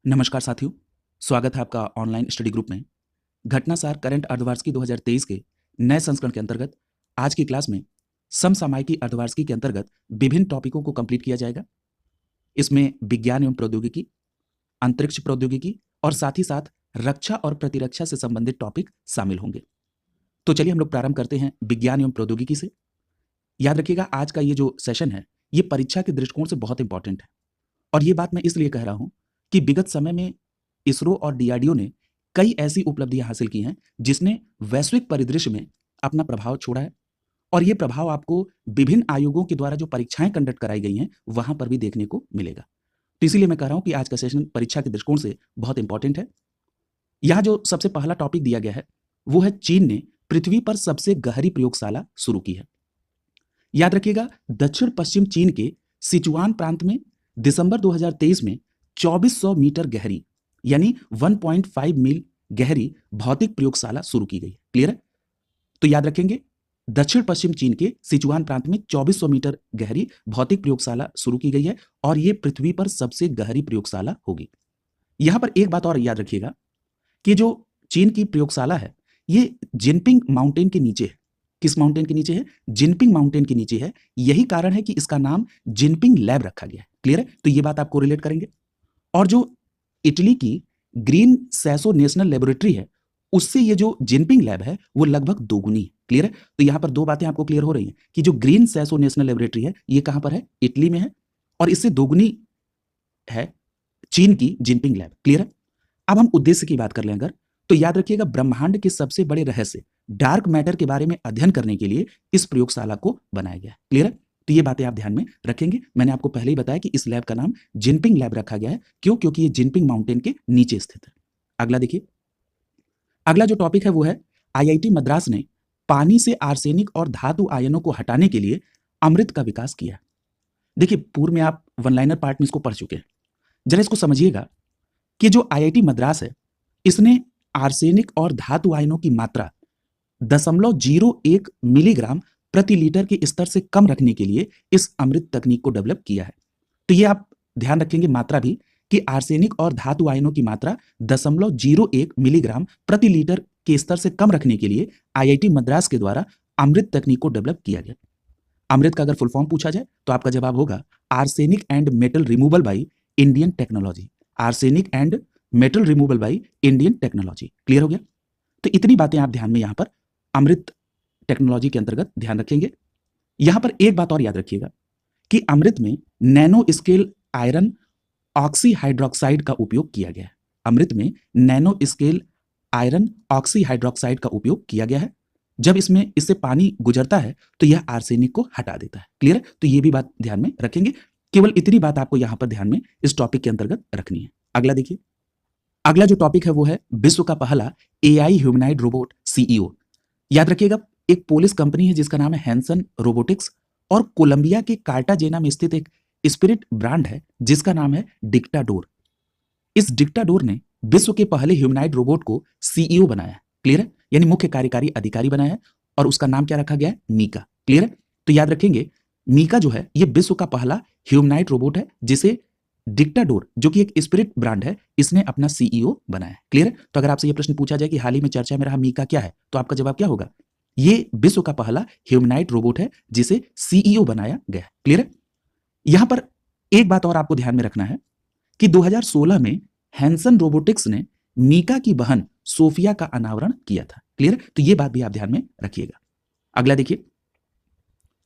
नमस्कार साथियों, स्वागत है आपका ऑनलाइन स्टडी ग्रुप में। घटनासार करंट अर्धवार्षिकी 2023 के नए संस्करण के अंतर्गत आज की क्लास में समसामयिकी अर्धवार्षिकी के अंतर्गत विभिन्न टॉपिकों को कंप्लीट किया जाएगा। इसमें विज्ञान एवं प्रौद्योगिकी, अंतरिक्ष प्रौद्योगिकी और साथ ही साथ रक्षा और प्रतिरक्षा से संबंधित टॉपिक शामिल होंगे। तो चलिए हम लोग प्रारंभ करते हैं विज्ञान एवं प्रौद्योगिकी से। याद रखिएगा, आज का ये जो सेशन है ये परीक्षा के दृष्टिकोण से बहुत इंपॉर्टेंट है और ये बात मैं इसलिए कह रहा हूं कि विगत समय में इसरो और डीआरडीओ ने कई ऐसी उपलब्धियां हासिल की हैं जिसने वैश्विक परिदृश्य में अपना प्रभाव छोड़ा है और ये प्रभाव आपको विभिन्न आयोगों के द्वारा जो परीक्षाएं कंडक्ट कराई गई हैं वहां पर भी देखने को मिलेगा। तो इसीलिए मैं कह रहा हूं कि आज का सेशन परीक्षा के दृष्टिकोण से बहुत इंपॉर्टेंट है। यहां जो सबसे पहला टॉपिक दिया गया है वो है चीन ने पृथ्वी पर सबसे गहरी प्रयोगशाला शुरू की है। याद रखिएगा, दक्षिण पश्चिम चीन के सिचुआन प्रांत में दिसंबर 2023 में 2400 मीटर गहरी यानी 1.5 मील गहरी भौतिक प्रयोगशाला शुरू की गई। क्लियर है? तो याद रखेंगे, दक्षिण पश्चिम चीन के सिचुआन प्रांत में 2400 मीटर गहरी भौतिक प्रयोगशाला शुरू की गई है और यह पृथ्वी पर सबसे गहरी प्रयोगशाला होगी। यहां पर एक बात और याद रखिएगा कि जो चीन की प्रयोगशाला है ये जिनपिंग माउंटेन के नीचे है। किस माउंटेन के नीचे है? जिनपिंग माउंटेन के नीचे है। यही कारण है कि इसका नाम जिनपिंग लैब रखा गया है। क्लियर है? तो ये बात आपको रिलेट करेंगे। और जो इटली की ग्रीन सैसो नेशनल लेबोरेटरी है उससे ये जो जिनपिंग लैब है वो लगभग दोगुनी है। क्लियर है? तो यहां पर दो बातें आपको क्लियर हो रही हैं कि जो ग्रीन सैसो नेशनल लेबोरेटरी है ये कहां पर है? इटली में है और इससे दोगुनी है चीन की जिनपिंग लैब। क्लियर है? अब हम उद्देश्य की बात कर लें अगर, तो याद रखिएगा, ब्रह्मांड के सबसे बड़े रहस्य डार्क मैटर के बारे में अध्ययन करने के लिए इस प्रयोगशाला को बनाया गया है। क्लियर है? तो ये बातें आप ध्यान में रखेंगे। मैंने आपको पहले ही बताया कि इस लैब का नाम जिनपिंग लैब रखा गया है। क्यों? क्योंकि ये जिनपिंग माउंटेन के नीचे स्थित है। अगला देखिए, अगला जो टॉपिक है वो है आईआईटी मद्रास ने पानी से आर्सेनिक और धातु आयनों को हटाने के लिए अमृत का विकास किया। देखिए, पूर्व में आप वन लाइनर पार्ट में इसको पढ़ चुके हैं। जरा इसको समझिएगा कि जो आईआईटी मद्रास है इसने आर्सेनिक और धातु आयनों की मात्रा 0.01 मिलीग्राम प्रति लीटर के स्तर से कम रखने के लिए इस अमृत तकनीक को डेवलप किया है। तो ये आप ध्यान रखेंगे मात्रा भी कि आर्सेनिक और धातु आयनों की मात्रा 0.01 मिलीग्राम प्रति लीटर के स्तर से कम रखने के लिए आईआईटी मद्रास के द्वारा अमृत तकनीक को डेवलप किया गया। अमृत का अगर फुल फॉर्म पूछा जाए तो आपका जवाब होगा arsenic and metal removal by Indian technology. Arsenic and metal removal by Indian technology. Clear हो गया? तो इतनी बातें आप ध्यान में यहां पर अमृत टेक्नोलॉजी के अंतर्गत ध्यान रखेंगे। यहां पर एक बात और याद रखिएगा कि अमृत में nano scale iron oxy hydroxide का उपयोग किया गया है। अमृत में nano scale iron oxy hydroxide का उपयोग किया गया है। जब इससे पानी गुजरता है तो यह आर्सेनिक को हटा देता है। क्लियर है? तो यह भी बात ध्यान में रखेंगे। केवल इतनी बात आपको यहां पर ध्यान में इस टॉपिक के अंतर्गत रखनी है। अगला देखिए, अगला जो टॉपिक है वो है विश्व का पहला एआई ह्यूमनॉइड रोबोट सीईओ। याद रखिएगा, एक पोलिश कंपनी है जिसका नाम है हैंसन रोबोटिक्स और कोलंबिया के कार्टाजेना में स्थित एक स्पिरिट ब्रांड है जिसका नाम है डिक्टाडोर। इस डिक्टाडोर ने विश्व के पहले ह्यूमनॉइड रोबोट को सीईओ बनाया है। क्लियर है? यानी मुख्य कार्यकारी अधिकारी बनाया है और उसका नाम क्या रखा गया है? मीका। क्लियर है? तो याद रखेंगे, मीका जो है यह विश्व का पहला ह्यूमनॉइड रोबोट है जिसे डिक्टाडोर, जो कि एक स्पिरिट ब्रांड है, इसने अपना सीईओ बनाया है। क्लियर है? तो अगर आपसे यह प्रश्न पूछा जाए कि हाल ही में चर्चा में रहा मीका क्या है, तो आपका जवाब क्या होगा? ये विश्व का पहला ह्यूमनॉइड रोबोट है जिसे सीईओ बनाया गया है। क्लियर है? यहां पर एक बात और आपको ध्यान में रखना है कि 2016 में हैंसन रोबोटिक्स ने मीका की बहन सोफिया का अनावरण किया था। क्लियर है? तो यह बात भी आप ध्यान में रखिएगा। अगला देखिए,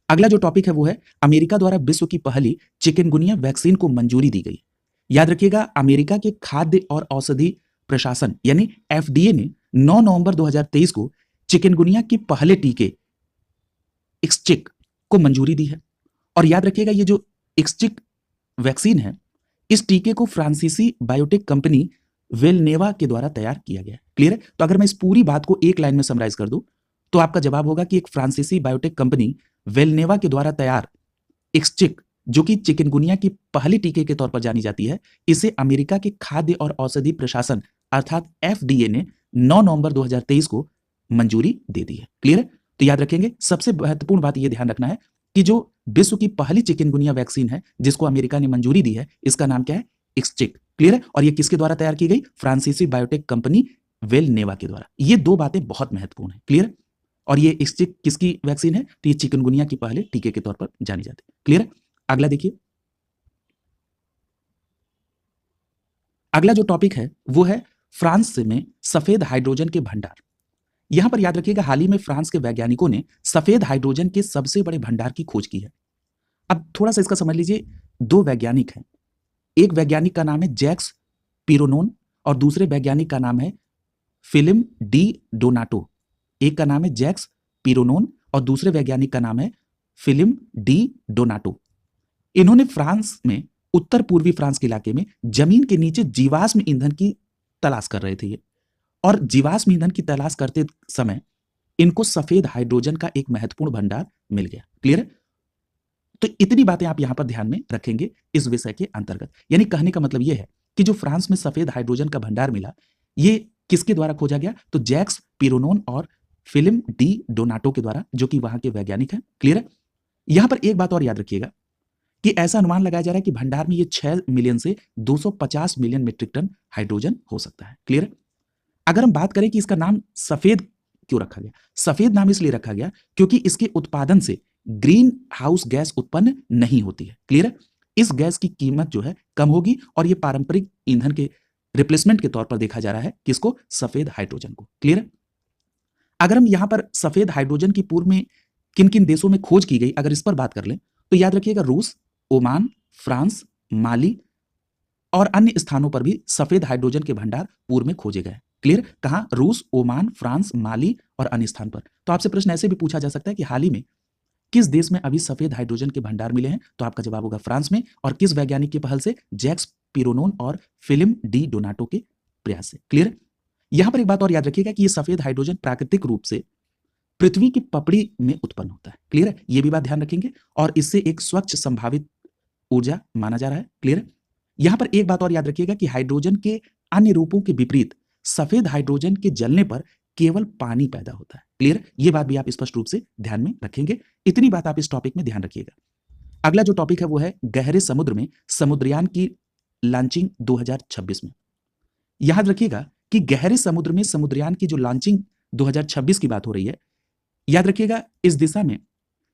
अगला जो टॉपिक है वो है अमेरिका द्वारा विश्व की पहली चिकनगुनिया वैक्सीन को मंजूरी दी गई। याद रखिएगा, अमेरिका के खाद्य और औषधि प्रशासन यानी एफडीए ने 9 नवंबर 2023 को चिकनगुनिया के पहले टीके इक्सचिक को मंजूरी दी है। और याद रखिएगा, ये जो इक्सचिक वैक्सीन है इस टीके को फ्रांसीसी बायोटेक कंपनी वेलनेवा के द्वारा तैयार किया गया। क्लियर है? तो अगर मैं इस पूरी बात को एक लाइन में समराइज कर दूं तो आपका जवाब होगा कि एक फ्रांसीसी बायोटेक कंपनी वेलनेवा के द्वारा तैयार इक्सचिक, जो कि चिकनगुनिया की पहली टीके के तौर पर जानी जाती है, इसे अमेरिका के खाद्य और औषधि प्रशासन अर्थात एफडीए ने 9 नवंबर 2023 को मंजूरी दे दी है। क्लियर है? तो याद रखेंगे, सबसे महत्वपूर्ण बात यह ध्यान रखना है कि जो विश्व की पहली चिकनगुनिया वैक्सीन है जिसको अमेरिका ने मंजूरी दी है, इसका नाम क्या है? इक्सचिक। क्लियर है? और ये किसके द्वारा तैयार की गई? फ्रांसीसी बायोटेक कंपनी वेलनेवा के द्वारा। ये दो बातें बहुत महत्वपूर्ण है। क्लियर है? और ये किसकी वैक्सीन है? तो ये चिकनगुनिया की पहले टीके के तौर पर जानी जाती है। क्लियर है? अगला देखिए, अगला जो टॉपिक है वो है फ्रांस में सफेद हाइड्रोजन के भंडार। यहां पर याद रखिएगा, हाल ही में फ्रांस के वैज्ञानिकों ने सफेद हाइड्रोजन के सबसे बड़े भंडार की खोज की है। अब थोड़ा सा इसका समझ लीजिए, दो वैज्ञानिक हैं। एक वैज्ञानिक का नाम है जैक्स पिरोनोन और दूसरे वैज्ञानिक का नाम है फिलिम डी डोनाटो। एक का नाम है जैक्स पिरोनोन और दूसरे वैज्ञानिक का नाम है फिलिम डी डोनाटो। इन्होंने फ्रांस में, उत्तर पूर्वी फ्रांस के इलाके में जमीन के नीचे जीवाश्म ईंधन की तलाश कर रहे थे ये। और जीवाश्म ईंधन की तलाश करते समय इनको सफेद हाइड्रोजन का एक महत्वपूर्ण भंडार मिल गया। क्लियर है? तो इतनी बातें आप यहां पर ध्यान में रखेंगे इस विषय के अंतर्गत। यानी कहने का मतलब यह है कि जो फ्रांस में सफेद हाइड्रोजन का भंडार मिला, ये किसके द्वारा खोजा गया? तो जैक्स पिरोनोन और फिलिम डी डोनाटो के द्वारा, जो कि वहां के वैज्ञानिक हैं। क्लियर है? यहां पर एक बात और याद रखिएगा कि ऐसा अनुमान लगाया जा रहा है कि भंडार में ये 6 मिलियन से 250 मिलियन मीट्रिक टन हाइड्रोजन हो सकता है। क्लियर है? अगर हम बात करें कि इसका नाम सफेद क्यों रखा गया, सफेद नाम इसलिए रखा गया क्योंकि इसके उत्पादन से ग्रीन हाउस गैस उत्पन्न नहीं होती है। क्लियर है? इस गैस की कीमत जो है कम होगी और ये पारंपरिक ईंधन के रिप्लेसमेंट के तौर पर देखा जा रहा है किसको? सफेद हाइड्रोजन को। क्लियर है? अगर हम यहां पर सफेद हाइड्रोजन की पूर्व में किन किन देशों में खोज की गई, अगर इस पर बात कर लें तो याद रखिएगा, रूस, ओमान, फ्रांस, माली और अन्य स्थानों पर भी सफेद हाइड्रोजन के भंडार पूर्व में खोजे गए। क्लियर? कहां? रूस, ओमान, फ्रांस, माली और अन्य स्थान पर। तो आपसे प्रश्न ऐसे भी पूछा जा सकता है कि हाल ही में किस देश में अभी सफेद हाइड्रोजन के भंडार मिले हैं? तो आपका जवाब होगा फ्रांस में। और किस वैज्ञानिक की पहल से? जैक्स पिरोनोन और फिलिम डी डोनाटो के प्रयास से। क्लियर? यहां पर एक बात और याद रखिएगा कि यह सफेद हाइड्रोजन प्राकृतिक रूप से पृथ्वी की पपड़ी में उत्पन्न होता है। क्लियर है? यह भी बात ध्यान रखेंगे और इससे एक स्वच्छ संभावित ऊर्जा माना जा रहा है। क्लियर है? यहां पर एक बात और याद रखिएगा कि हाइड्रोजन के अन्य रूपों के विपरीत सफेद हाइड्रोजन के जलने पर केवल पानी पैदा होता है। क्लियर? ये बात भी आप स्पष्ट रूप से ध्यान में रखेंगे। इतनी बात आप इस टॉपिक में ध्यान रखिएगा। अगला जो टॉपिक है वो है गहरे समुद्र में समुद्रयान की लॉन्चिंग 2026 में। याद रखिएगा कि गहरे समुद्र में समुद्रयान की जो लॉन्चिंग 2026 की बात हो रही है, याद रखिएगा इस दिशा में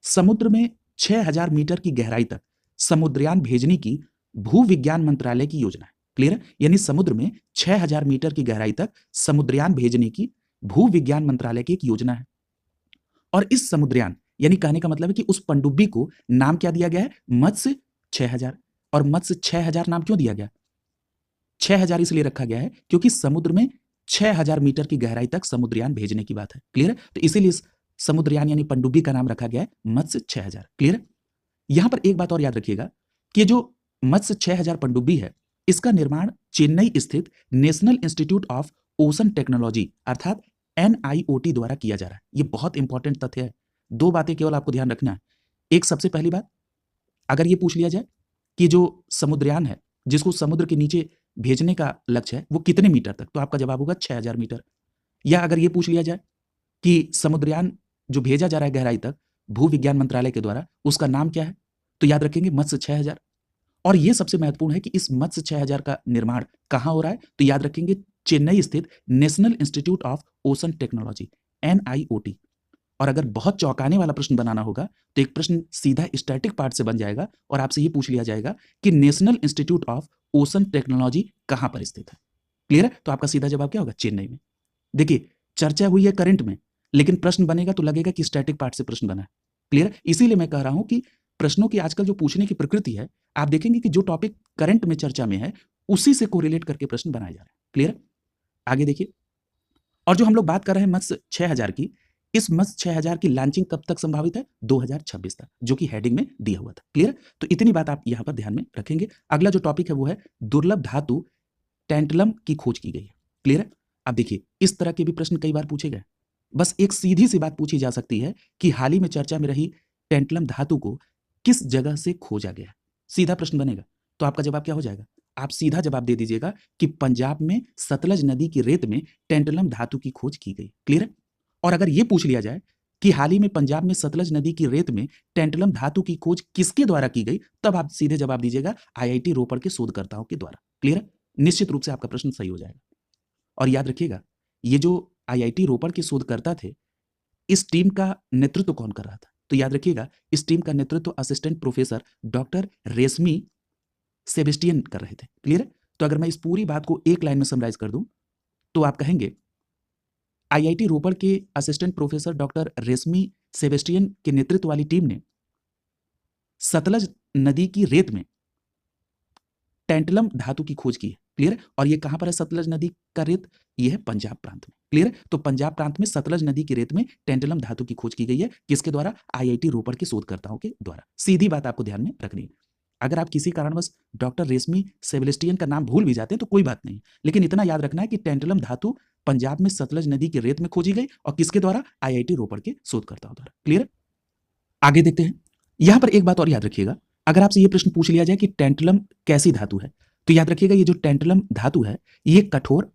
समुद्र में 6000 मीटर की गहराई तक समुद्रयान भेजने की भू विज्ञान मंत्रालय की योजना है। क्लियर है? यानी समुद्र में 6000 मीटर की गहराई तक समुद्रयान भेजने की भू विज्ञान मंत्रालय की एक योजना है। और इस समुद्रयान, यानी कहने का मतलब है कि उस पनडुब्बी को नाम क्या दिया गया है? मत्स्य 6000। और मत्स्य 6000 नाम क्यों दिया गया? 6000 इसलिए रखा गया है क्योंकि समुद्र में 6000 मीटर की गहराई तक समुद्रयान भेजने की बात है। क्लियर है? तो इसीलिए इस समुद्रयान यानी पनडुब्बी का नाम रखा गया है मत्स्य 6000। क्लियर है? यहां पर एक बात और याद रखिएगा कि जो मत्स्य 6000 पनडुब्बी है, इसका निर्माण चेन्नई स्थित national institute of ocean technology अर्थात NIOT द्वारा किया जा रहा है। ये बहुत इंपॉर्टेंट तथ्य है। दो बातें केवल आपको ध्यान रखना है। एक, सबसे पहली बात, अगर ये पूछ लिया जाए कि जो समुद्रयान है जिसको समुद्र के नीचे भेजने का लक्ष्य है वो कितने मीटर तक, तो आपका जवाब होगा 6000 मीटर। या अगर ये पूछ लिया जाए कि समुद्रयान जो भेजा जा रहा है गहराई तक भू विज्ञान मंत्रालय के द्वारा, उसका नाम क्या है, तो याद रखेंगे मत्स्य 6000। और ये सबसे महत्वपूर्ण है कि इस मत्स्य 6000 का निर्माण कहां हो रहा है, तो याद रखेंगे चेन्नई स्थित national institute of ocean technology NIOT। और अगर बहुत चौंकाने वाला प्रश्न बनाना होगा तो एक प्रश्न सीधा स्टैटिक पार्ट से बन जाएगा और आपसे ये पूछ लिया जाएगा कि national institute of ocean technology कहां पर स्थित है। क्लियर है? तो आपका सीधा जवाब क्या होगा? चेन्नई में। देखिए, चर्चा हुई है करंट में, लेकिन प्रश्न बनेगा तो लगेगा कि स्टैटिक पार्ट से प्रश्न बना है। क्लियर? इसीलिए मैं कह रहा हूं कि प्रश्नों की आजकल जो पूछने की प्रकृति है, आप देखेंगे कि जो टॉपिक करंट में चर्चा में है उसी से कोरिलेट करके प्रश्न बनाए जा रहे हैं। क्लियर? आगे देखिए, और जो हम लोग बात कर रहे हैं मत्स्य 6000 की, इस मत्स्य 6000 की लॉन्चिंग कब तक संभावित है? 2026 तक, जो कि हेडिंग में दिया हुआ था। क्लियर? तो इतनी बात आप यहां पर ध्यान में रखेंगे। अगला जो टॉपिक है वो है दुर्लभ धातु टैंटलम की खोज की गई है। क्लियर है? अब देखिए, इस तरह के भी प्रश्न कई बार पूछे गए। बस एक सीधी सी बात पूछी जा सकती है कि हाल ही में चर्चा में रही टैंटलम धातु को किस जगह से खोजा गया? सीधा प्रश्न बनेगा। तो आपका जवाब क्या हो जाएगा? आप सीधा जवाब दे दीजिएगा कि पंजाब में सतलज नदी की रेत में टैंटलम धातु की खोज की गई। क्लियर है? और अगर यह पूछ लिया जाए कि हाल ही में पंजाब में सतलज नदी की रेत में टैंटलम धातु की खोज किसके द्वारा की गई, तब आप सीधे जवाब दीजिएगा IIT रोपड़ के शोधकर्ताओं के द्वारा। क्लियर है? निश्चित रूप से आपका प्रश्न सही हो जाएगा। और याद रखिएगा, ये जो आईआईटी रोपड़ के शोधकर्ता थे, इस टीम का नेतृत्व कौन कर रहा था? तो याद रखिएगा, इस टीम का नेतृत्व असिस्टेंट प्रोफेसर डॉक्टर रेशमी सेबेस्टियन कर रहे थे। क्लियर है? तो अगर मैं इस पूरी बात को एक लाइन में समराइज कर दूं, तो आप कहेंगे आईआईटी रोपड़ के असिस्टेंट प्रोफेसर डॉक्टर रेशमी सेबेस्टियन के नेतृत्व वाली टीम ने सतलज नदी की रेत में टैंटलम धातु की खोज की है। क्लियर है? और ये कहां पर है सतलज नदी का रेत? ये है पंजाब प्रांत में। क्लियर है? तो पंजाब प्रांत में सतलज नदी की रेत में टैंटलम धातु की खोज की गई है। किसके द्वारा? आईआईटी रोपड़ के शोधकर्ताओं के द्वारा। सीधी बात आपको ध्यान में रखनी है। अगर आप किसी कारणवश डॉक्टर रेशमी सेबेस्टियन का नाम भूल भी जाते हैं तो कोई बात नहीं, लेकिन इतना याद रखना है कि टैंटलम धातु पंजाब में सतलज नदी की रेत में खोजी गई और किसके द्वारा? आईआईटी रोपड़ के शोधकर्ताओं द्वारा। क्लियर है? आगे देखते हैं। यहां पर एक बात और याद रखिएगा, अगर आपसे यह प्रश्न पूछ लिया जाए कि टैंटलम कैसी धातु है, तो याद रखिएगा ये जो टैंटलम धातु है, ये कठोर,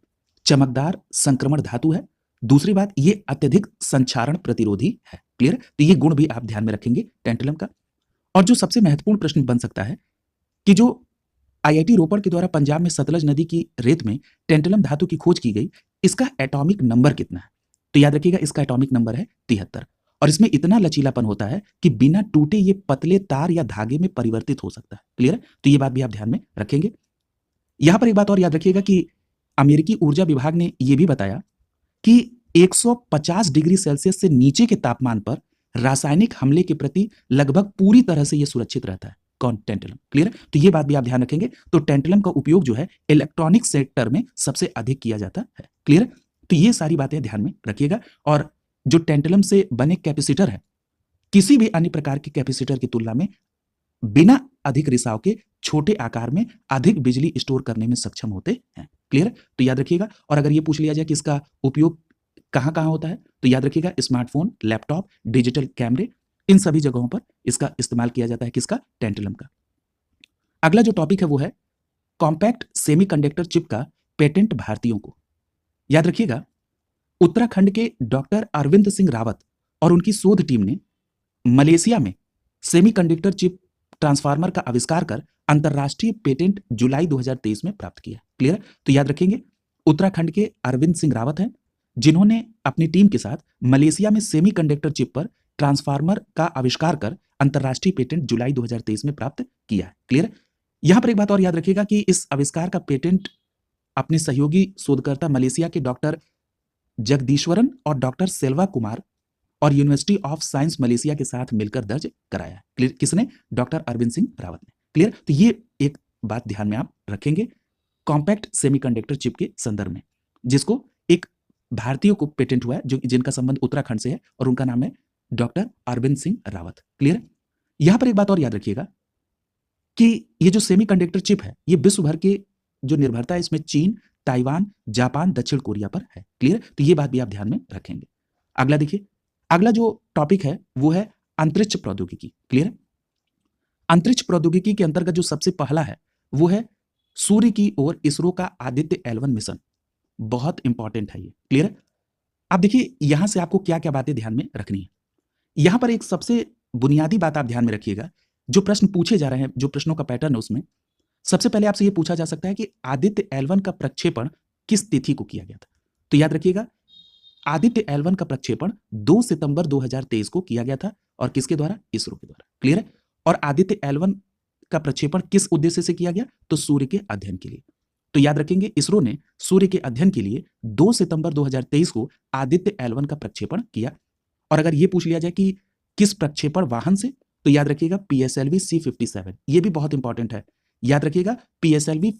चमकदार संक्रमण धातु है। दूसरी बात, ये अत्यधिक संक्षारण प्रतिरोधी है। क्लियर? तो ये गुण भी आप ध्यान में रखेंगे टैंटलम का। और जो सबसे महत्वपूर्ण प्रश्न बन सकता है कि जो आईआईटी रोपड़ के द्वारा पंजाब में सतलज नदी की रेत में टैंटलम धातु की खोज की गई, इसका एटॉमिक नंबर कितना है? तो याद रखिएगा, इसका एटॉमिक नंबर है 73। और इसमें इतना लचीलापन होता है कि बिना टूटे ये पतले तार या धागे में परिवर्तित हो सकता है। क्लियर है? तो ये बात भी आप ध्यान में रखेंगे। यहां पर एक बात और याद रखिएगा कि अमेरिकी ऊर्जा विभाग ने यह भी बताया कि 150 डिग्री सेल्सियस से नीचे के तापमान पर रासायनिक हमले के प्रति लगभग पूरी तरह से यह सुरक्षित रहता है। कौन? टैंटलम। क्लियर है? तो यह बात भी आप ध्यान रखेंगे। तो टैंटलम का उपयोग जो है इलेक्ट्रॉनिक सेक्टर में सबसे अधिक किया जाता है। क्लियर है? तो ये सारी बातें ध्यान में रखिएगा। और जो टैंटलम से बने कैपेसिटर है, किसी भी अन्य प्रकार के कैपेसिटर की तुलना में बिना अधिक रिसाव के छोटे आकार में अधिक बिजली स्टोर करने में सक्षम होते हैं। क्लियर है? तो याद रखिएगा। और अगर ये पूछ लिया जाए कि इसका उपयोग कहां कहां होता है, तो याद रखिएगा स्मार्टफोन, लैपटॉप, डिजिटल कैमरे, इन सभी जगहों पर इसका इस्तेमाल किया जाता है। किसका? टैंटलम का। अगला जो टॉपिक है वो है कॉम्पैक्ट सेमीकंडक्टर चिप का पेटेंट भारतीयों को। याद रखिएगा, उत्तराखंड के डॉक्टर अरविंद सिंह रावत और उनकी शोध टीम ने मलेशिया में सेमीकंडक्टर चिप ट्रांसफार्मर का आविष्कार कर अंतरराष्ट्रीय पेटेंट जुलाई 2023 में प्राप्त किया। क्लियर? तो याद रखेंगे, उत्तराखंड के अरविंद सिंह रावत हैं जिन्होंने अपनी टीम के साथ मलेशिया में सेमीकंडक्टर चिप पर ट्रांसफार्मर का आविष्कार कर अंतरराष्ट्रीय पेटेंट जुलाई 2023 में प्राप्त किया है। क्लियर? यहां पर एक बात और याद रखिएगा कि इस आविष्कार का पेटेंट अपने सहयोगी शोधकर्ता मलेशिया के डॉक्टर जगदीश्वरन और डॉक्टर सेल्वा कुमार और यूनिवर्सिटी ऑफ साइंस मलेशिया के साथ मिलकर दर्ज कराया है। क्लियर? किसने? डॉक्टर अरविंद सिंह रावत ने। क्लियर? तो ये एक बात ध्यान में आप रखेंगे कॉम्पैक्ट सेमीकंडक्टर चिप के संदर्भ में, जिसको एक भारतीयों को पेटेंट हुआ है, जो जिनका संबंध उत्तराखंड से है और उनका नाम है डॉक्टर अरविंद सिंह रावत। क्लियर? यहां पर एक बात और याद रखिएगा कि ये जो सेमीकंडक्टर चिप है, ये विश्व भर के जो निर्भरता है इसमें चीन, ताइवान, जापान, दक्षिण कोरिया पर है। क्लियर? तो ये बात भी आप ध्यान में रखेंगे। अगला देखिए, अगला जो टॉपिक है वो है अंतरिक्ष प्रौद्योगिकी। क्लियर? अंतरिक्ष प्रौद्योगिकी के अंतर्गत जो सबसे पहला है वो है सूर्य की ओर इसरो का आदित्य L1 मिशन। बहुत इंपॉर्टेंट है ये। क्लियर? अब देखिए, यहां से आपको क्या क्या बातें ध्यान में रखनी है। यहां पर एक सबसे बुनियादी बात आप ध्यान में रखिएगा, जो प्रश्न पूछे जा रहे हैं, जो प्रश्नों का पैटर्न है उसमें सबसे पहले आपसे यह पूछा जा सकता है कि आदित्य L1 का प्रक्षेपण किस तिथि को किया गया था। तो याद रखिएगा, आदित्य L1 का प्रक्षेपण 2 सितंबर 2023 को किया गया था और किसके द्वारा? इसरो के द्वारा। क्लियर है? और आदित्य L1 का प्रक्षेपण किस उद्देश्य से किया गया? तो सूर्य के अध्ययन के लिए। तो याद रखेंगे, इसरो ने सूर्य के अध्ययन के लिए 2 सितंबर 2023 को आदित्य L1 का प्रक्षेपण किया। और अगर यह पूछ लिया जाए कि किस प्रक्षेपण वाहन से, तो याद रखिएगा PSLV C57। यह भी बहुत इंपॉर्टेंट है। याद रखिएगा, PSLV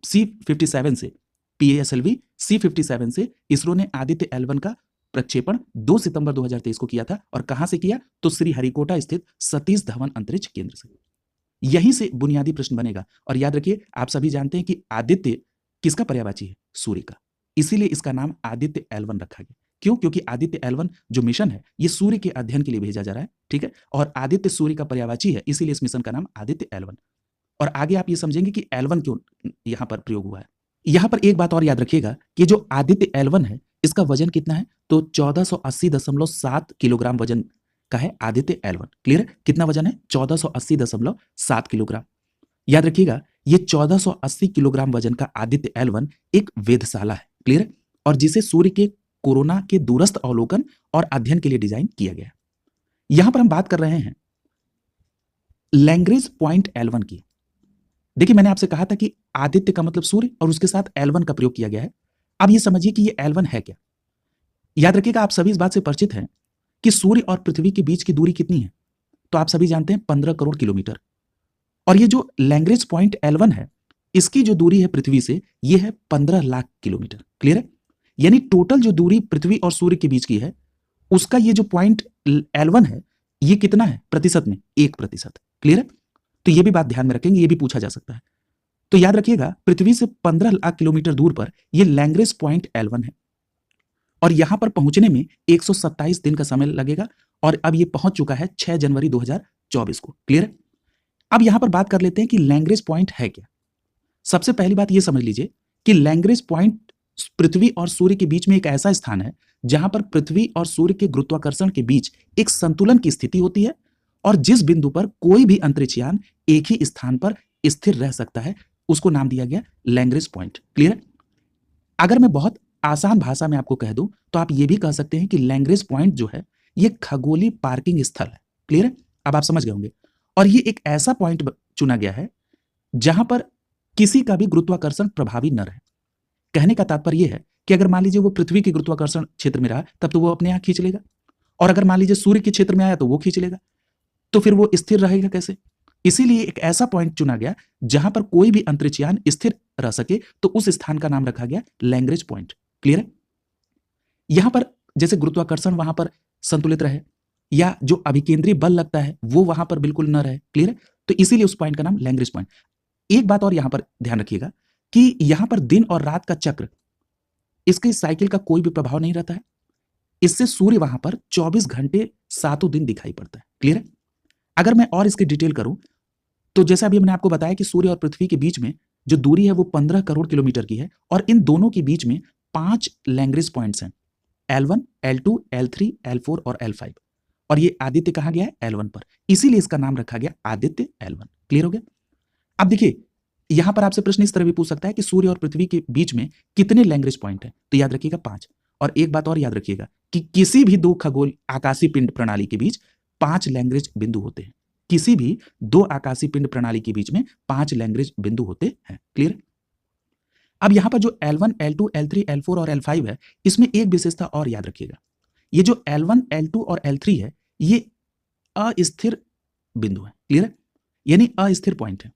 C57 से, PSLV C57 से इसरो ने आदित्य L1 का प्रक्षेपण 2 सितंबर 2023 को किया था। और कहां से किया? तो श्रीहरिकोटा स्थित सतीश धवन अंतरिक्ष केंद्र से। यहीं से बुनियादी प्रश्न बनेगा। और याद रखिए, आप सभी जानते हैं कि आदित्य किसका पर्यायवाची है? सूर्य का। इसीलिए इसका नाम आदित्य L1 रखा गया। क्यों? क्योंकि आदित्य L1 जो मिशन है ये सूर्य के अध्ययन के लिए भेजा जा रहा है। ठीक है? और आदित्य सूर्य का पर्यायवाची है, इसीलिए इस मिशन का नाम आदित्य L1। और आगे आप ये समझेंगे कि L1 क्यों यहां पर प्रयोग हुआ है। यहां पर एक बात और याद रखिएगा कि जो आदित्य L1 है इसका वजन कितना है? तो 1480.7 किलोग्राम वजन का है आदित्य L1। क्लियर है? कितना वजन है? 1480.7 किलोग्राम। याद रखिएगा, ये 1480 किलोग्राम वजन का आदित्य L1 एक वेधशाला है। क्लियर है? और जिसे सूर्य के कोरोना के दूरस्थ अवलोकन और अध्ययन के लिए डिजाइन किया गया है। यहां पर हम बात कर रहे हैं लैग्रेंज पॉइंट L1 की। देखिए, मैंने आपसे कहा था कि आदित्य का मतलब सूर्य और उसके साथ L1 का प्रयोग किया गया है। अब ये समझिए कि ये L1 है क्या। याद रखिएगा, आप सभी इस बात से परिचित हैं कि सूर्य और पृथ्वी के बीच की दूरी कितनी है। तो आप सभी जानते हैं 15 करोड़ किलोमीटर। और ये जो लैग्रेंज पॉइंट L1 है, इसकी जो दूरी है पृथ्वी से, ये है 15 लाख किलोमीटर। क्लियर है? यानी टोटल जो दूरी पृथ्वी और सूर्य के बीच की है, उसका ये जो पॉइंट L1 है, ये कितना है प्रतिशत में? 1%। क्लियर है? तो ये भी बात ध्यान में रखेंगे, ये भी पूछा जा सकता है। तो याद रखिएगा, पृथ्वी से 15 लाख किलोमीटर दूर पर ये लैग्रेंज पॉइंट L1 है और यहां पर पहुंचने में 127 दिन का समय लगेगा और अब ये पहुंच चुका है 6 जनवरी 2024 को। क्लियर है? अब यहां पर बात कर लेते हैं कि लैग्रेंज पॉइंट है क्या। सबसे पहली बात ये समझ लीजिए कि लैग्रेंज पॉइंट पृथ्वी और सूर्य के बीच में एक ऐसा स्थान है जहां पर पृथ्वी और सूर्य के गुरुत्वाकर्षण के बीच एक संतुलन की स्थिति होती है और जिस बिंदु पर कोई भी अंतरिक्ष यान एक ही स्थान पर स्थिर रह सकता है, उसको नाम दिया गया लैग्रेंज पॉइंट। क्लियर है? अगर मैं बहुत आसान भाषा में आपको कह दूं तो आप ये भी कह सकते हैं कि लैग्रेंज पॉइंट जो है, ये खगोलीय पार्किंग स्थल है। क्लियर है? अब आप समझ गए होंगे। और ये एक ऐसा पॉइंट चुना गया है जहां पर किसी का भी गुरुत्वाकर्षण प्रभावी न रहे। कहने का तात्पर्य यह है कि अगर मान लीजिए वो पृथ्वी के गुरुत्वाकर्षण क्षेत्र में रहा, तब तो वो अपने यहां खींच लेगा, और अगर मान लीजिए सूर्य के क्षेत्र में आया तो वो खींच लेगा, तो फिर वो स्थिर रहेगा कैसे? इसीलिए एक ऐसा पॉइंट चुना गया जहां पर कोई भी अंतरिक्ष यान स्थिर रह सके, तो उस स्थान का नाम रखा गया लैग्रेंज पॉइंट। क्लियर है? यहां पर जैसे गुरुत्वाकर्षण वहां पर संतुलित रहे या जो अभिकेंद्रीय बल लगता है वो वहां पर बिल्कुल न रहे। क्लियर है? तो इसीलिए उस पॉइंट का नाम लैग्रेंज पॉइंट। एक बात और यहां पर ध्यान रखिएगा कि यहां पर दिन और रात का चक्र, इसकी साइकिल का कोई भी प्रभाव नहीं रहता है। इससे सूर्य वहां पर 24 घंटे सातों दिन दिखाई पड़ता है। क्लियर है? अगर मैं और इसकी डिटेल करूं तो जैसा अभी मैंने आपको बताया कि सूर्य और पृथ्वी के बीच में जो दूरी है वो 15 करोड़ किलोमीटर की है और इन दोनों के बीच में 5 लैग्रेंज पॉइंट्स हैं, L1, L2, L3, L4 और L5। और ये आदित्य कहा गया है L1 पर, इसीलिए इसका नाम रखा गया आदित्य L1। क्लियर हो गया? अब देखिए, यहां पर आपसे प्रश्न इस तरह भी पूछ सकता है कि सूर्य और पृथ्वी के बीच में कितने लैग्रेंज पॉइंट हैं? तो याद रखिएगा 5। और एक बात और याद रखिएगा कि किसी भी दो खगोल आकाशीय पिंड प्रणाली के बीच 5 लैग्रेंज बिंदु होते हैं। किसी भी दो आकाशीय पिंड प्रणाली के बीच में 5 लैग्रेंज बिंदु होते हैं। क्लियर? अब यहां पर जो L1, L2, L3, L4 और L5 है, इसमें एक विशेषता और याद रखिएगा। ये जो L1, L2 और L3 है, ये अस्थिर बिंदु है। क्लियर है? यानी अस्थिर पॉइंट है।